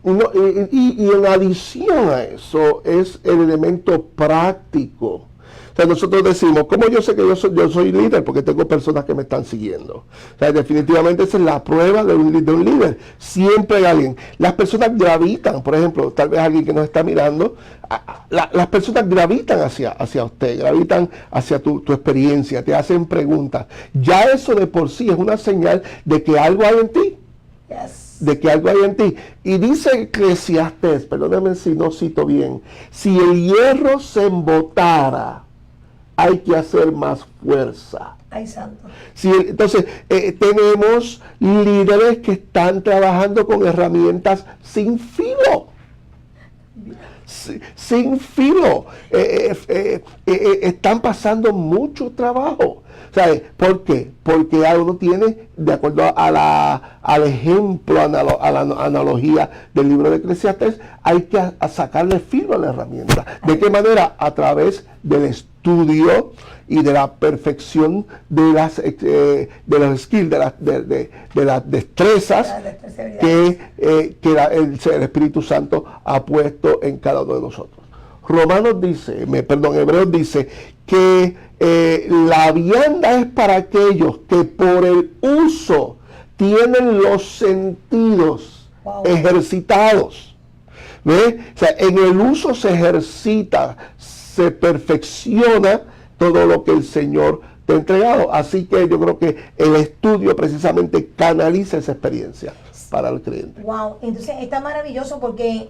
No, y en adición a eso es el elemento práctico. O sea, nosotros decimos, ¿cómo yo sé que yo soy líder? Porque tengo personas que me están siguiendo. O sea, definitivamente esa es la prueba de un líder. Siempre hay alguien. Las personas gravitan, por ejemplo, tal vez alguien que nos está mirando, las personas gravitan hacia usted, gravitan hacia tu experiencia, te hacen preguntas. Ya eso de por sí es una señal de que algo hay en ti. Yes. De que algo hay en ti. Y dice Eclesiastés, perdóname si no cito bien, si el hierro se embotara, hay que hacer más fuerza. Ay, santo. Sí, entonces, tenemos líderes que están trabajando con herramientas sin filo. Sin filo. Están pasando mucho trabajo. ¿Sabes por qué? Porque uno tiene, de acuerdo al ejemplo, a la analogía del libro de Eclesiastés, hay que sacarle filo a la herramienta. ¿De qué manera? A través del estudio y de la perfección de los skills, de las destrezas que el Espíritu Santo ha puesto en cada uno de nosotros. Hebreos dice que la vianda es para aquellos que por el uso tienen los sentidos ejercitados. ¿Ves? O sea, en el uso se ejercita, se perfecciona todo lo que el Señor te he entregado. Así que yo creo que el estudio precisamente canaliza esa experiencia para el creyente. Wow, entonces está maravilloso porque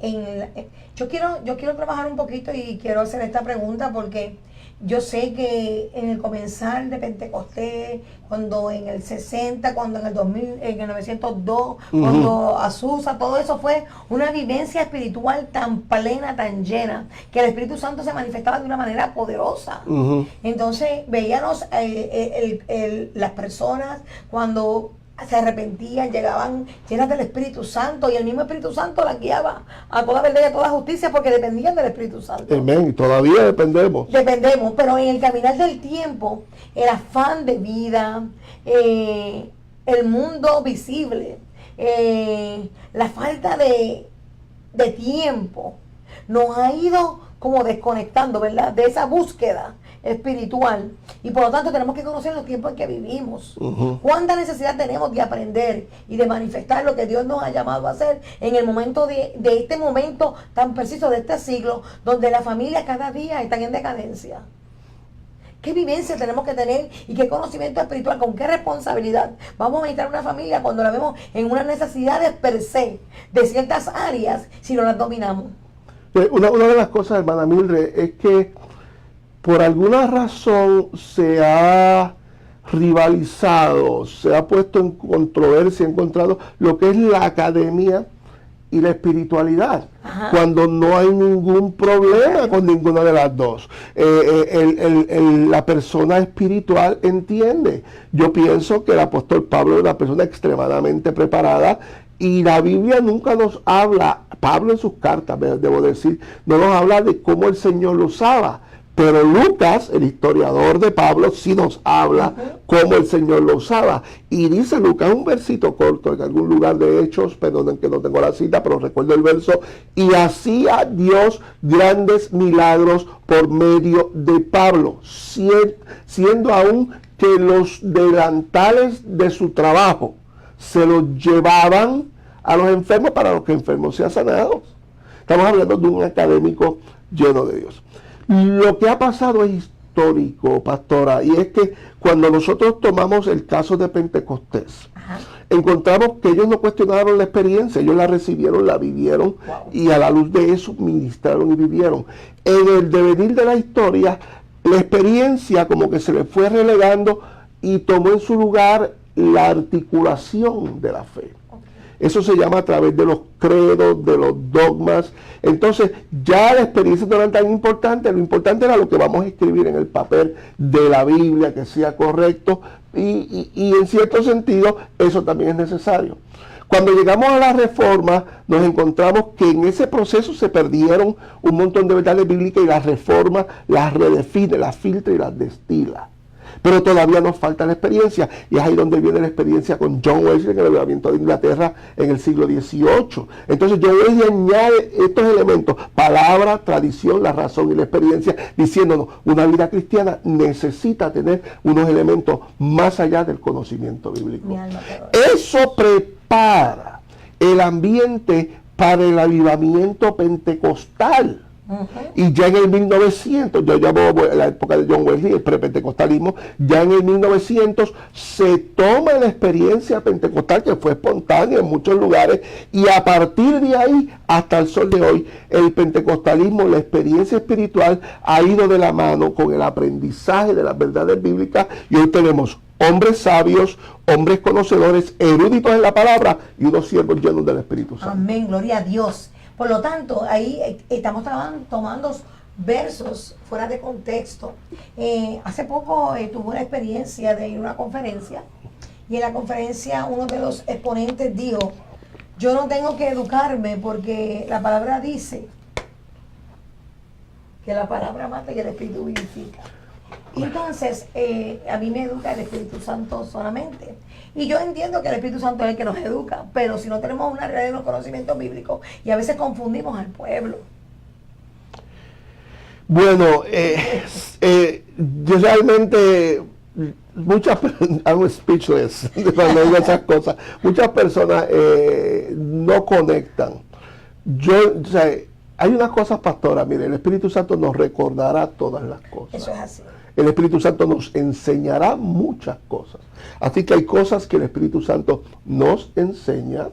yo quiero trabajar un poquito y quiero hacer esta pregunta porque yo sé que en el comenzar de Pentecostés, cuando en el 60, cuando en el 2000, en el 902, cuando Azusa, todo eso fue una vivencia espiritual tan plena, tan llena, que el Espíritu Santo se manifestaba de una manera poderosa. Entonces veíamos las personas cuando se arrepentían, llegaban llenas del Espíritu Santo y el mismo Espíritu Santo las guiaba a toda verdad y a toda justicia porque dependían del Espíritu Santo. Amén, y todavía dependemos. Dependemos, pero en el caminar del tiempo, el afán de vida, el mundo visible, la falta de tiempo, nos ha ido como desconectando, ¿verdad? De esa búsqueda espiritual y por lo tanto tenemos que conocer los tiempos en que vivimos. Cuánta necesidad tenemos de aprender y de manifestar lo que Dios nos ha llamado a hacer en el momento de este momento tan preciso de este siglo donde las familias cada día están en decadencia. ¿Qué vivencia tenemos que tener y qué conocimiento espiritual, con qué responsabilidad vamos a ministrar una familia cuando la vemos en unas necesidades per se de ciertas áreas si no las dominamos? Una de las cosas, hermana Mildred, es que por alguna razón se ha rivalizado, se ha puesto en controversia, encontrado lo que es la academia y la espiritualidad, cuando no hay ningún problema con ninguna de las dos. La persona espiritual entiende. Yo pienso que el apóstol Pablo es una persona extremadamente preparada y la Biblia nunca nos habla, Pablo en sus cartas, debo decir, no nos habla de cómo el Señor lo usaba. Pero Lucas, el historiador de Pablo, sí nos habla cómo el Señor lo usaba. Y dice Lucas, un versito corto en algún lugar de Hechos, perdonen que no tengo la cita, pero recuerdo el verso, y hacía Dios grandes milagros por medio de Pablo, siendo aún que los delantales de su trabajo se los llevaban a los enfermos para los que enfermos sean sanados. Estamos hablando de un académico lleno de Dios. Lo que ha pasado es histórico, pastora, y es que cuando nosotros tomamos el caso de Pentecostés, encontramos que ellos no cuestionaron la experiencia, ellos la recibieron, la vivieron, y a la luz de eso ministraron y vivieron. En el devenir de la historia, la experiencia como que se le fue relegando y tomó en su lugar la articulación de la fe. Eso se llama a través de los credos, de los dogmas. Entonces, ya la experiencia no era tan importante. Lo importante era lo que vamos a escribir en el papel de la Biblia, que sea correcto. Y en cierto sentido, eso también es necesario. Cuando llegamos a la Reforma, nos encontramos que en ese proceso se perdieron un montón de verdades bíblicas y la Reforma las redefine, las filtra y las destila. Pero todavía nos falta la experiencia, y es ahí donde viene la experiencia con John Wesley en el avivamiento de Inglaterra en el siglo XVIII. Entonces John Wesley añade estos elementos, palabra, tradición, la razón y la experiencia, diciéndonos, una vida cristiana necesita tener unos elementos más allá del conocimiento bíblico. Eso prepara el ambiente para el avivamiento pentecostal. Y ya en el 1900, yo llamo la época de John Wesley, el prepentecostalismo, ya en el 1900 se toma la experiencia pentecostal, que fue espontánea en muchos lugares, y a partir de ahí hasta el sol de hoy, el pentecostalismo, la experiencia espiritual ha ido de la mano con el aprendizaje de las verdades bíblicas, y hoy tenemos hombres sabios, hombres conocedores, eruditos en la palabra, y unos siervos llenos del Espíritu Santo. Amén, gloria a Dios. Por lo tanto, ahí estamos tomando versos fuera de contexto. Hace poco tuve una experiencia de ir a una conferencia, y en la conferencia uno de los exponentes dijo, yo no tengo que educarme porque la palabra dice que la palabra mata y el Espíritu vivifica. Y entonces, a mí me educa el Espíritu Santo solamente. Y yo entiendo que el Espíritu Santo es el que nos educa, pero si no tenemos una realidad de los conocimientos bíblicos, y a veces confundimos al pueblo. Bueno, yo realmente, I'm speechless cuando digo esas cosas. Muchas personas no conectan. O sea, hay unas cosas, pastora, mire, el Espíritu Santo nos recordará todas las cosas. Eso es así. el Espíritu Santo nos enseñará muchas cosas. Así que hay cosas que el Espíritu Santo nos enseña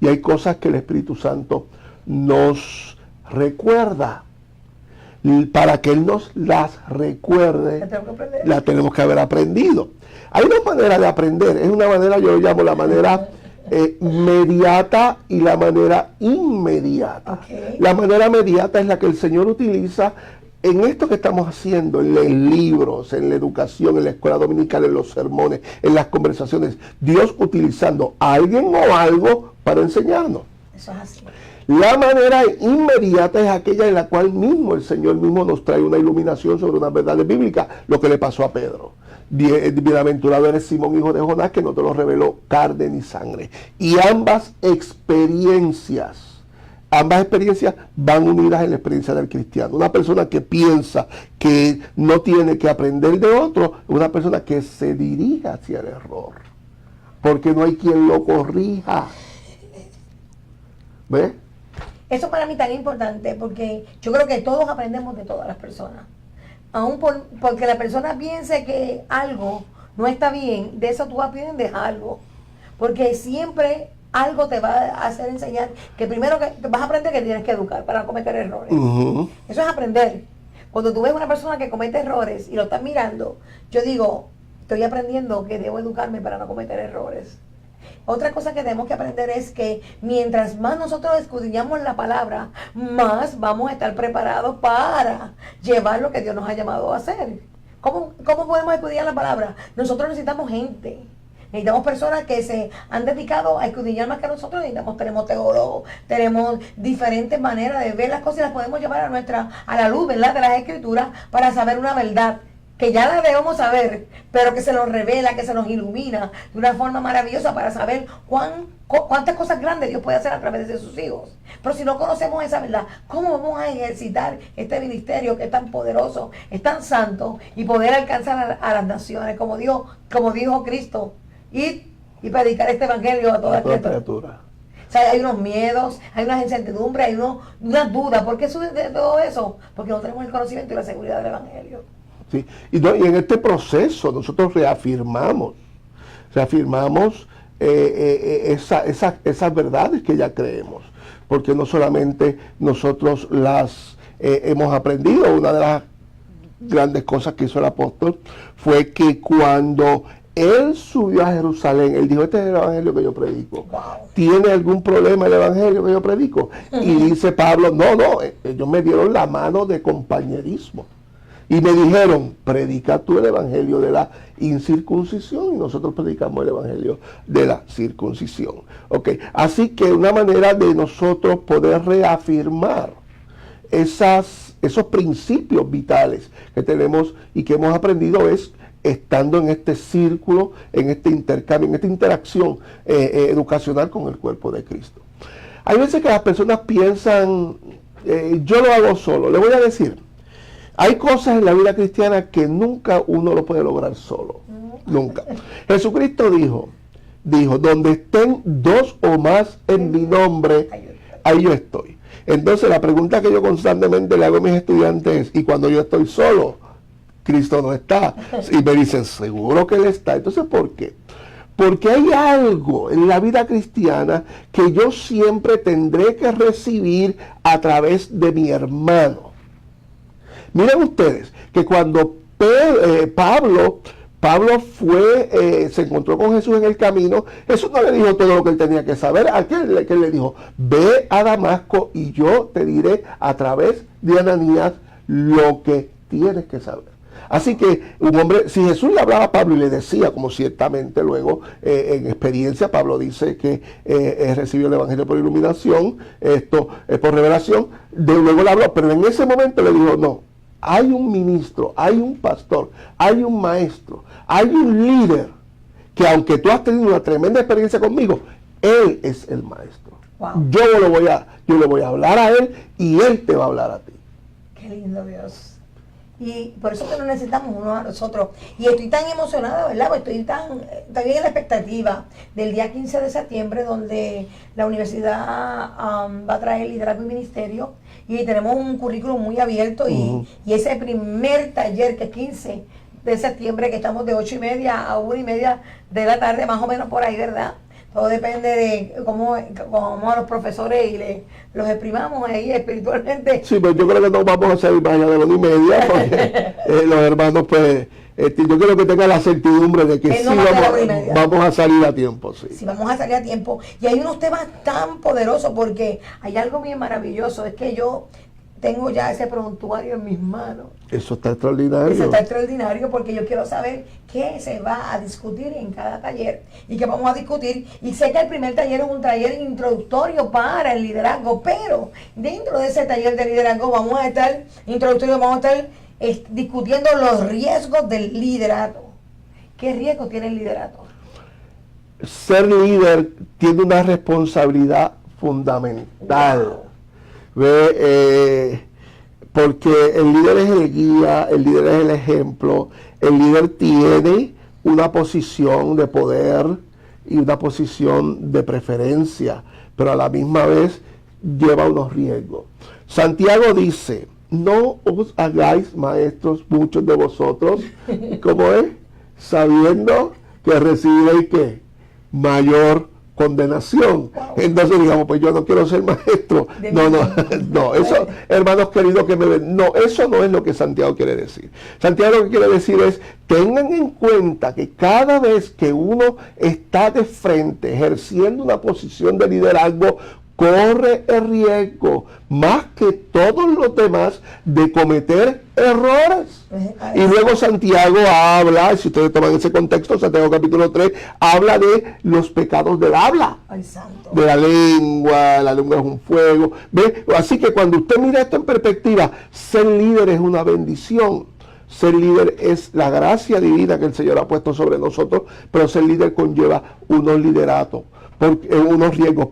y hay cosas que el Espíritu Santo nos recuerda. Y para que Él nos las recuerde, la tenemos que haber aprendido. Hay una manera de aprender, es una manera, yo lo llamo la manera mediata y la manera inmediata. Okay. La manera mediata es la que el Señor utiliza en esto que estamos haciendo, en los libros, en la educación, en la escuela dominical, en los sermones, en las conversaciones. Dios utilizando a alguien o algo para enseñarnos. Eso es así. La manera inmediata es aquella en la cual mismo el Señor mismo nos trae una iluminación sobre una verdad bíblica, lo que le pasó a Pedro. Bienaventurado eres Simón, hijo de Jonás, que no te lo reveló carne ni sangre. Y ambas experiencias van unidas en la experiencia del cristiano. Una persona que piensa que no tiene que aprender de otro, una persona que se dirige hacia el error, porque no hay quien lo corrija. ¿Ves? Eso para mí tan importante, porque yo creo que todos aprendemos de todas las personas. Aún porque la persona piense que algo no está bien, de eso tú aprendes algo. Porque siempre algo te va a hacer enseñar que primero que vas a aprender que tienes que educar para no cometer errores. Eso es aprender. Cuando tú ves una persona que comete errores y lo estás mirando, yo digo, estoy aprendiendo que debo educarme para no cometer errores. Otra cosa que tenemos que aprender es que mientras más nosotros escudriñamos la palabra, más vamos a estar preparados para llevar lo que Dios nos ha llamado a hacer. ¿Cómo podemos escudriñar la palabra? Nosotros necesitamos gente. Necesitamos personas que se han dedicado a escudriñar más que nosotros. Tenemos teólogos, tenemos diferentes maneras de ver las cosas y las podemos llevar a la luz, ¿verdad?, de las Escrituras para saber una verdad que ya la debemos saber, pero que se nos revela, que se nos ilumina de una forma maravillosa para saber cuántas cosas grandes Dios puede hacer a través de sus hijos. Pero si no conocemos esa verdad, ¿cómo vamos a ejercitar este ministerio que es tan poderoso, es tan santo y poder alcanzar a las naciones como dijo Cristo y predicar este evangelio a toda criatura? O sea, hay unos miedos, hay unas incertidumbres, hay unas dudas. ¿Por qué sucede todo eso? Porque no tenemos el conocimiento y la seguridad del evangelio. Sí. Y en este proceso nosotros reafirmamos esas verdades que ya creemos, porque no solamente nosotros las hemos aprendido. Una de las grandes cosas que hizo el apóstol fue que cuando él subió a Jerusalén, él dijo, este es el evangelio que yo predico. Wow. ¿Tiene algún problema el evangelio que yo predico? Y dice Pablo, no, ellos me dieron la mano de compañerismo. Y me dijeron, predica tú el evangelio de la incircuncisión, y nosotros predicamos el evangelio de la circuncisión. Okay. Así que una manera de nosotros poder reafirmar esos principios vitales que tenemos y que hemos aprendido es estando en este círculo, en este intercambio, en esta interacción educacional con el cuerpo de Cristo. Hay veces que las personas piensan, yo lo hago solo. Le voy a decir, hay cosas en la vida cristiana que nunca uno lo puede lograr solo. Nunca. Jesucristo dijo, donde estén dos o más en mi nombre, ahí yo estoy. Entonces la pregunta que yo constantemente le hago a mis estudiantes es, ¿y cuando yo estoy solo? Cristo no está. Y me dicen, seguro que Él está. Entonces, ¿por qué? Porque hay algo en la vida cristiana que yo siempre tendré que recibir a través de mi hermano. Miren ustedes, que cuando Pablo se encontró con Jesús en el camino, Jesús no le dijo todo lo que él tenía que saber. ¿A qué le dijo? Ve a Damasco y yo te diré a través de Ananías lo que tienes que saber. Así que un hombre, si Jesús le hablaba a Pablo y le decía, como ciertamente luego en experiencia Pablo dice que recibió el evangelio por iluminación, esto por revelación, luego le habló, pero en ese momento le dijo, no, hay un ministro, hay un pastor, hay un maestro, hay un líder, que aunque tú has tenido una tremenda experiencia conmigo, él es el maestro. Wow. Yo le voy a hablar a él y él te va a hablar a ti. Qué lindo, Dios. Y por eso que nos necesitamos unos a nosotros. Y estoy tan emocionada, ¿verdad? Pues estoy también en la expectativa del día 15 de septiembre, donde la universidad va a traer liderazgo y ministerio. Y tenemos un currículum muy abierto. Y ese primer taller, que es 15 de septiembre, que estamos de 8:30 a 1:30 de la tarde, más o menos por ahí, ¿verdad? Todo depende de cómo a los profesores y los exprimamos ahí espiritualmente. Sí, pues yo creo que no vamos a salir más allá de las 1:30, porque los hermanos, pues, yo creo que tengan la certidumbre de que sí vamos a salir a tiempo. Sí. Sí, vamos a salir a tiempo. Y hay unos temas tan poderosos, porque hay algo bien maravilloso, es que yo tengo ya ese prontuario en mis manos. Eso está extraordinario. Eso está extraordinario, porque yo quiero saber qué se va a discutir en cada taller y qué vamos a discutir. Y sé que el primer taller es un taller introductorio para el liderazgo, pero dentro de ese taller de liderazgo vamos a estar discutiendo los riesgos del liderato. ¿Qué riesgos tiene el liderato? Ser líder tiene una responsabilidad fundamental. Wow. Porque el líder es el guía, el líder es el ejemplo, el líder tiene una posición de poder y una posición de preferencia, pero a la misma vez lleva unos riesgos. Santiago dice: no os hagáis maestros muchos de vosotros, ¿cómo es? Sabiendo que recibiréis ¿qué? Mayor condenación. Wow. Entonces digamos, pues yo no quiero ser maestro. No, eso, hermanos queridos que me ven, no, eso no es lo que Santiago quiere decir. Santiago lo que quiere decir es: tengan en cuenta que cada vez que uno está de frente ejerciendo una posición de liderazgo, corre el riesgo, más que todos los demás, de cometer errores. Y luego Santiago habla, si ustedes toman ese contexto, Santiago capítulo 3, habla de los pecados del habla. Ay, santo. De la lengua es un fuego. ¿Ve? Así que cuando usted mira esto en perspectiva, ser líder es una bendición. Ser líder es la gracia divina que el Señor ha puesto sobre nosotros, pero ser líder conlleva unos riesgos,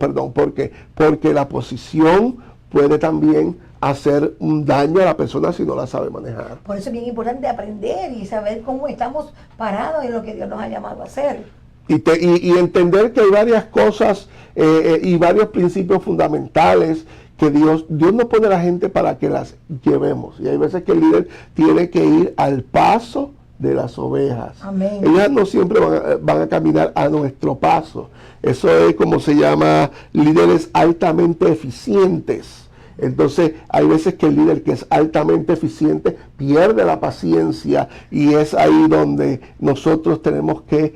porque la posición puede también hacer un daño a la persona si no la sabe manejar. Por eso es bien importante aprender y saber cómo estamos parados en lo que Dios nos ha llamado a hacer. Y entender que hay varias cosas y varios principios fundamentales que Dios no pone a la gente para que las llevemos. Y hay veces que el líder tiene que ir al paso de las ovejas. Amén. Ellas no siempre van a caminar a nuestro paso. Eso es como se llama líderes altamente eficientes. Entonces hay veces que el líder que es altamente eficiente pierde la paciencia, y es ahí donde nosotros tenemos que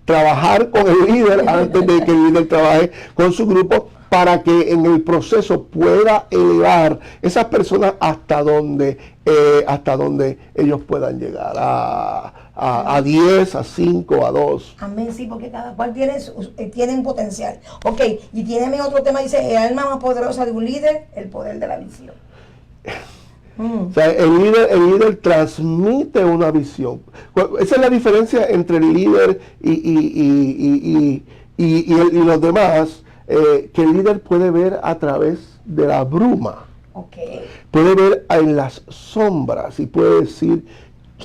trabajar con el líder antes de que el líder trabaje con su grupo, para que en el proceso pueda elevar esas personas hasta donde ellos puedan llegar, a 10, a 5, a 2. Amén, sí, porque cada cual tiene un potencial. Ok, y tiene otro tema, dice: el alma más poderosa de un líder, el poder de la visión. O sea, el líder transmite una visión. Esa es la diferencia entre el líder y los demás. Que el líder puede ver a través de la bruma. Okay. Puede ver en las sombras y puede decir: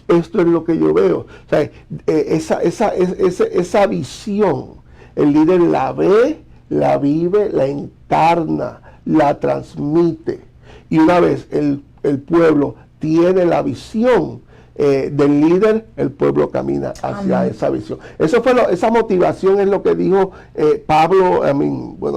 esto es lo que yo veo. O sea, esa visión, el líder la ve, la vive, la encarna, la transmite. Y una vez el pueblo tiene la visión del líder, el pueblo camina hacia esa visión. Esa motivación es lo que dijo Pablo,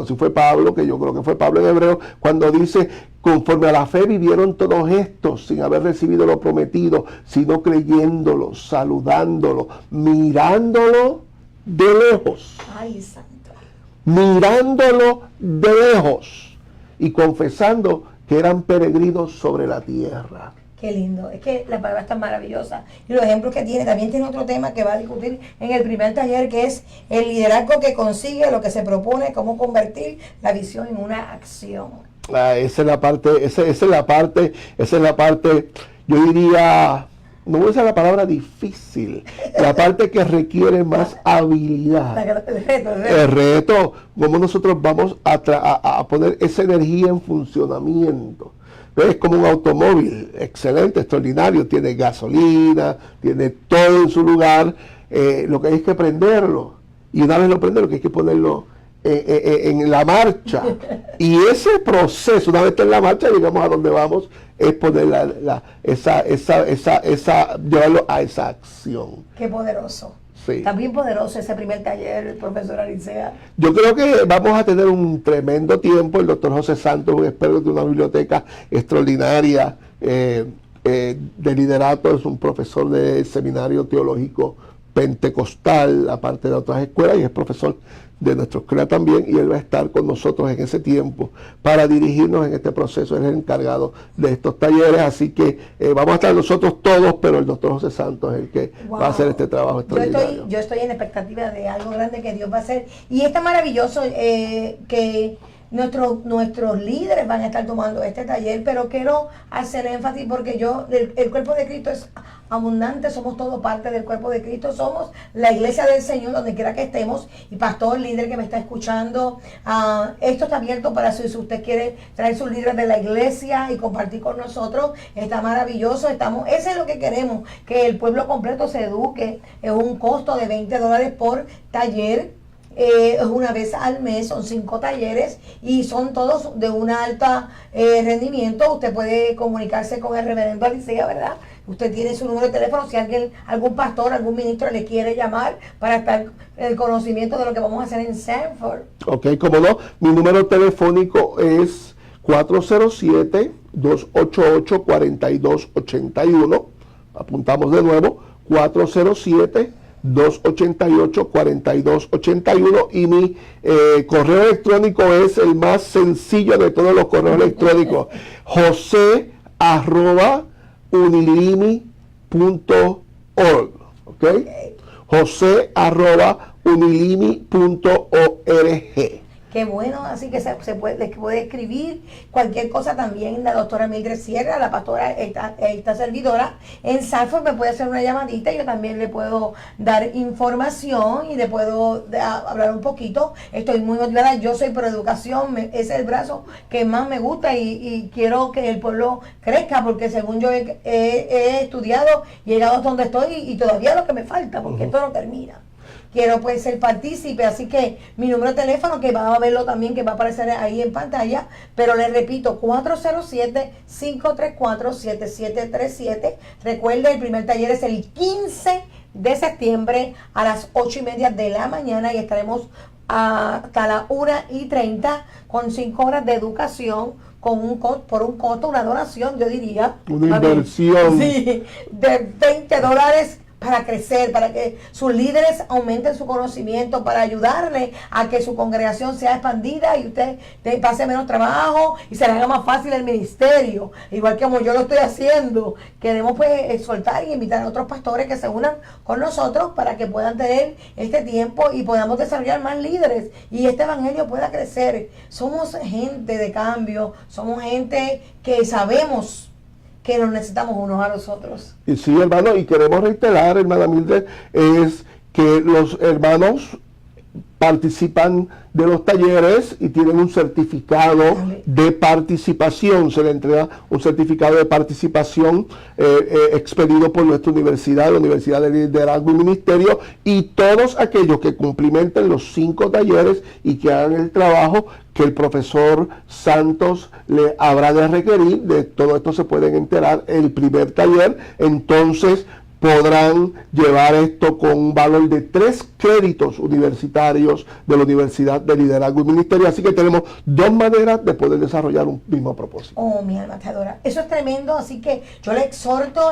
si fue Pablo, que yo creo que fue Pablo en hebreo, cuando dice: conforme a la fe vivieron todos estos, sin haber recibido lo prometido, sino creyéndolo, saludándolo, mirándolo de lejos. Ay, santo. Mirándolo de lejos y confesando que eran peregrinos sobre la tierra. Qué lindo, es que la palabra está maravillosa. Y los ejemplos que tiene, también tiene otro tema que va a discutir en el primer taller, que es el liderazgo que consigue lo que se propone, cómo convertir la visión en una acción. Esa es la parte, yo diría, no voy a usar la palabra difícil, la parte que requiere más habilidad. El reto, cómo nosotros vamos a poner esa energía en funcionamiento. Es como un automóvil, excelente, extraordinario, tiene gasolina, tiene todo en su lugar, lo que hay es que prenderlo, y una vez lo prende, lo que hay que ponerlo en la marcha, y ese proceso, una vez está en la marcha, llegamos a donde vamos, es poner llevarlo a esa acción. Qué poderoso. Sí. También poderoso ese primer taller, profesor Alicea. Yo creo que vamos a tener un tremendo tiempo. El doctor José Santos, un experto de una biblioteca extraordinaria de liderato, es un profesor del Seminario Teológico Pentecostal, aparte de otras escuelas, y es profesor de nuestra escuela también, y él va a estar con nosotros en ese tiempo para dirigirnos en este proceso. Él es el encargado de estos talleres, así que vamos a estar nosotros todos, pero el doctor José Santos es el que va a hacer este trabajo extraordinario. Yo estoy en expectativa de algo grande que Dios va a hacer, y está maravilloso que nuestros líderes van a estar tomando este taller, pero quiero hacer énfasis porque el cuerpo de Cristo es abundante, somos todo parte del cuerpo de Cristo, somos la iglesia del Señor donde quiera que estemos, y pastor, líder que me está escuchando, esto está abierto para si usted quiere traer sus líderes de la iglesia y compartir con nosotros, está maravilloso, eso es lo que queremos, que el pueblo completo se eduque, es un costo de $20 por taller. Es una vez al mes, son 5 talleres y son todos de un alto rendimiento. Usted puede comunicarse con el reverendo Alicea, ¿verdad? Usted tiene su número de teléfono, si algún pastor, algún ministro le quiere llamar para estar en el conocimiento de lo que vamos a hacer en Sanford. Ok, como no, mi número telefónico es 407-288-4281. Apuntamos de nuevo, 407-288-4281, y mi correo electrónico es el más sencillo de todos los correos electrónicos, jose@unilimi.org, ¿ok? jose@unilimi.org. Qué bueno, así que se puede escribir cualquier cosa también. La doctora Mildred Sierra, la pastora, esta servidora, en Sanford me puede hacer una llamadita. Yo también le puedo dar información y le puedo hablar un poquito. Estoy muy motivada, yo soy pro educación, ese es el brazo que más me gusta, y quiero que el pueblo crezca, porque según yo he estudiado y he llegado hasta donde estoy, y todavía lo que me falta, porque esto no termina. Quiero pues ser partícipe, así que mi número de teléfono, que va a verlo también, que va a aparecer ahí en pantalla, pero les repito, 407-534-7737. Recuerde, el primer taller es el 15 de septiembre a las 8:30 de la mañana, y estaremos hasta las 1:30 con 5 horas de educación, por un costo, una donación, yo diría. Una inversión. Sí, de $20 para crecer, para que sus líderes aumenten su conocimiento, para ayudarle a que su congregación sea expandida y usted pase menos trabajo y se le haga más fácil el ministerio, igual que como yo lo estoy haciendo. Queremos pues exhortar y invitar a otros pastores que se unan con nosotros para que puedan tener este tiempo y podamos desarrollar más líderes y este evangelio pueda crecer. Somos gente de cambio, somos gente que sabemos que nos necesitamos unos a los otros. Y sí, hermano, y queremos reiterar, hermana Mildred, es que los hermanos participan de los talleres y tienen un certificado de participación. Se le entrega un certificado de participación expedido por nuestra universidad, la Universidad de Liderazgo y Ministerio, y todos aquellos que cumplimenten los 5 talleres y que hagan el trabajo que el profesor Santos le habrá de requerir. De todo esto se pueden enterar el primer taller. Entonces podrán llevar esto con un valor de 3 créditos universitarios de la Universidad de Liderazgo y Ministerio. Así que tenemos 2 maneras de poder desarrollar un mismo propósito. Oh, mi alma te adora. Eso es tremendo, así que yo le exhorto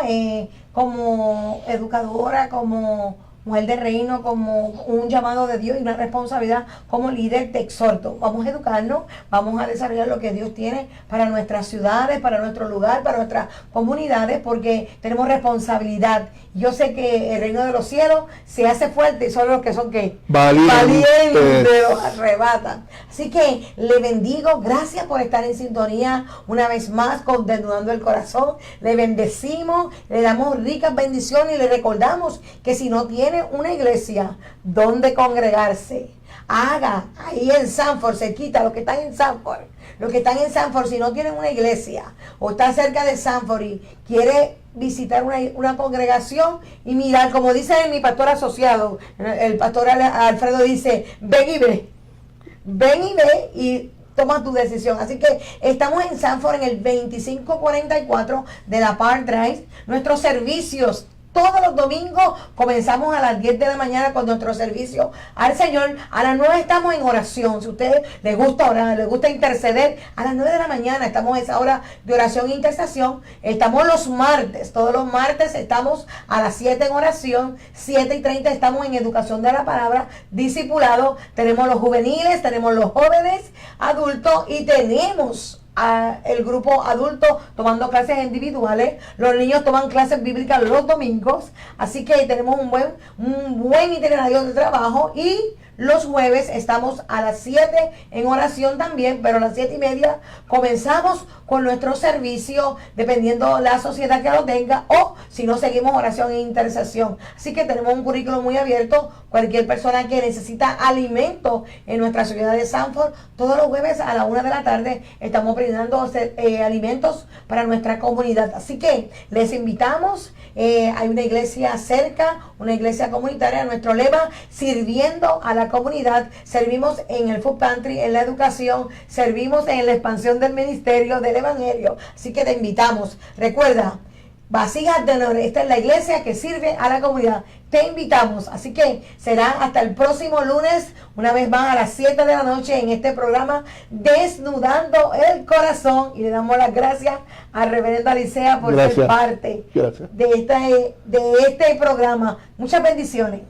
como educadora, como mujer de reino, como un llamado de Dios y una responsabilidad como líder, te exhorto. Vamos a educarnos, vamos a desarrollar lo que Dios tiene para nuestras ciudades, para nuestro lugar, para nuestras comunidades, porque tenemos responsabilidad. Yo sé que el reino de los cielos se hace fuerte y son los que son ¿qué? Valientes, los arrebatan. Así que le bendigo, gracias por estar en sintonía una vez más con Desnudando el Corazón. Le bendecimos, le damos ricas bendiciones y le recordamos que si no tiene una iglesia donde congregarse, haga ahí en Sanford, cerquita, los que están en Sanford. Los que están en Sanford, si no tienen una iglesia o está cerca de Sanford y quiere visitar una congregación y mirar, como dice mi pastor asociado, el pastor Alfredo dice, ven y ve y toma tu decisión. Así que estamos en Sanford en el 2544 de la Park Drive. Nuestros servicios todos los domingos comenzamos a las 10 de la mañana con nuestro servicio al Señor. A las 9 estamos en oración. Si a usted le gusta orar, le gusta interceder, a las 9 de la mañana estamos en esa hora de oración e intercesión. Estamos los martes, todos los martes estamos a las 7 en oración, 7:30 estamos en educación de la palabra, discipulado. Tenemos los juveniles, tenemos los jóvenes, adultos y tenemos el grupo adulto tomando clases individuales. Los niños toman clases bíblicas los domingos, así que tenemos un buen itinerario de trabajo. Y los jueves estamos a las 7 en oración también, pero a las 7:30 comenzamos con nuestro servicio, dependiendo la sociedad que lo tenga, o si no, seguimos oración e intercesión. Así que tenemos un currículo muy abierto. Cualquier persona que necesita alimento en nuestra ciudad de Sanford, todos los jueves a la 1 de la tarde estamos brindando alimentos para nuestra comunidad. Así que les invitamos. Hay una iglesia cerca, una iglesia comunitaria. Nuestro lema, sirviendo a la comunidad. Servimos en el food pantry, en la educación, servimos en la expansión del ministerio, del evangelio. Así que te invitamos. Recuerda, Vasijas de Honor, esta es la iglesia que sirve a la comunidad. Te invitamos. Así que será hasta el próximo lunes, una vez más a las 7 de la noche, en este programa Desnudando el Corazón. Y le damos las gracias a Reverenda Alicea por ser parte de este programa. Muchas bendiciones.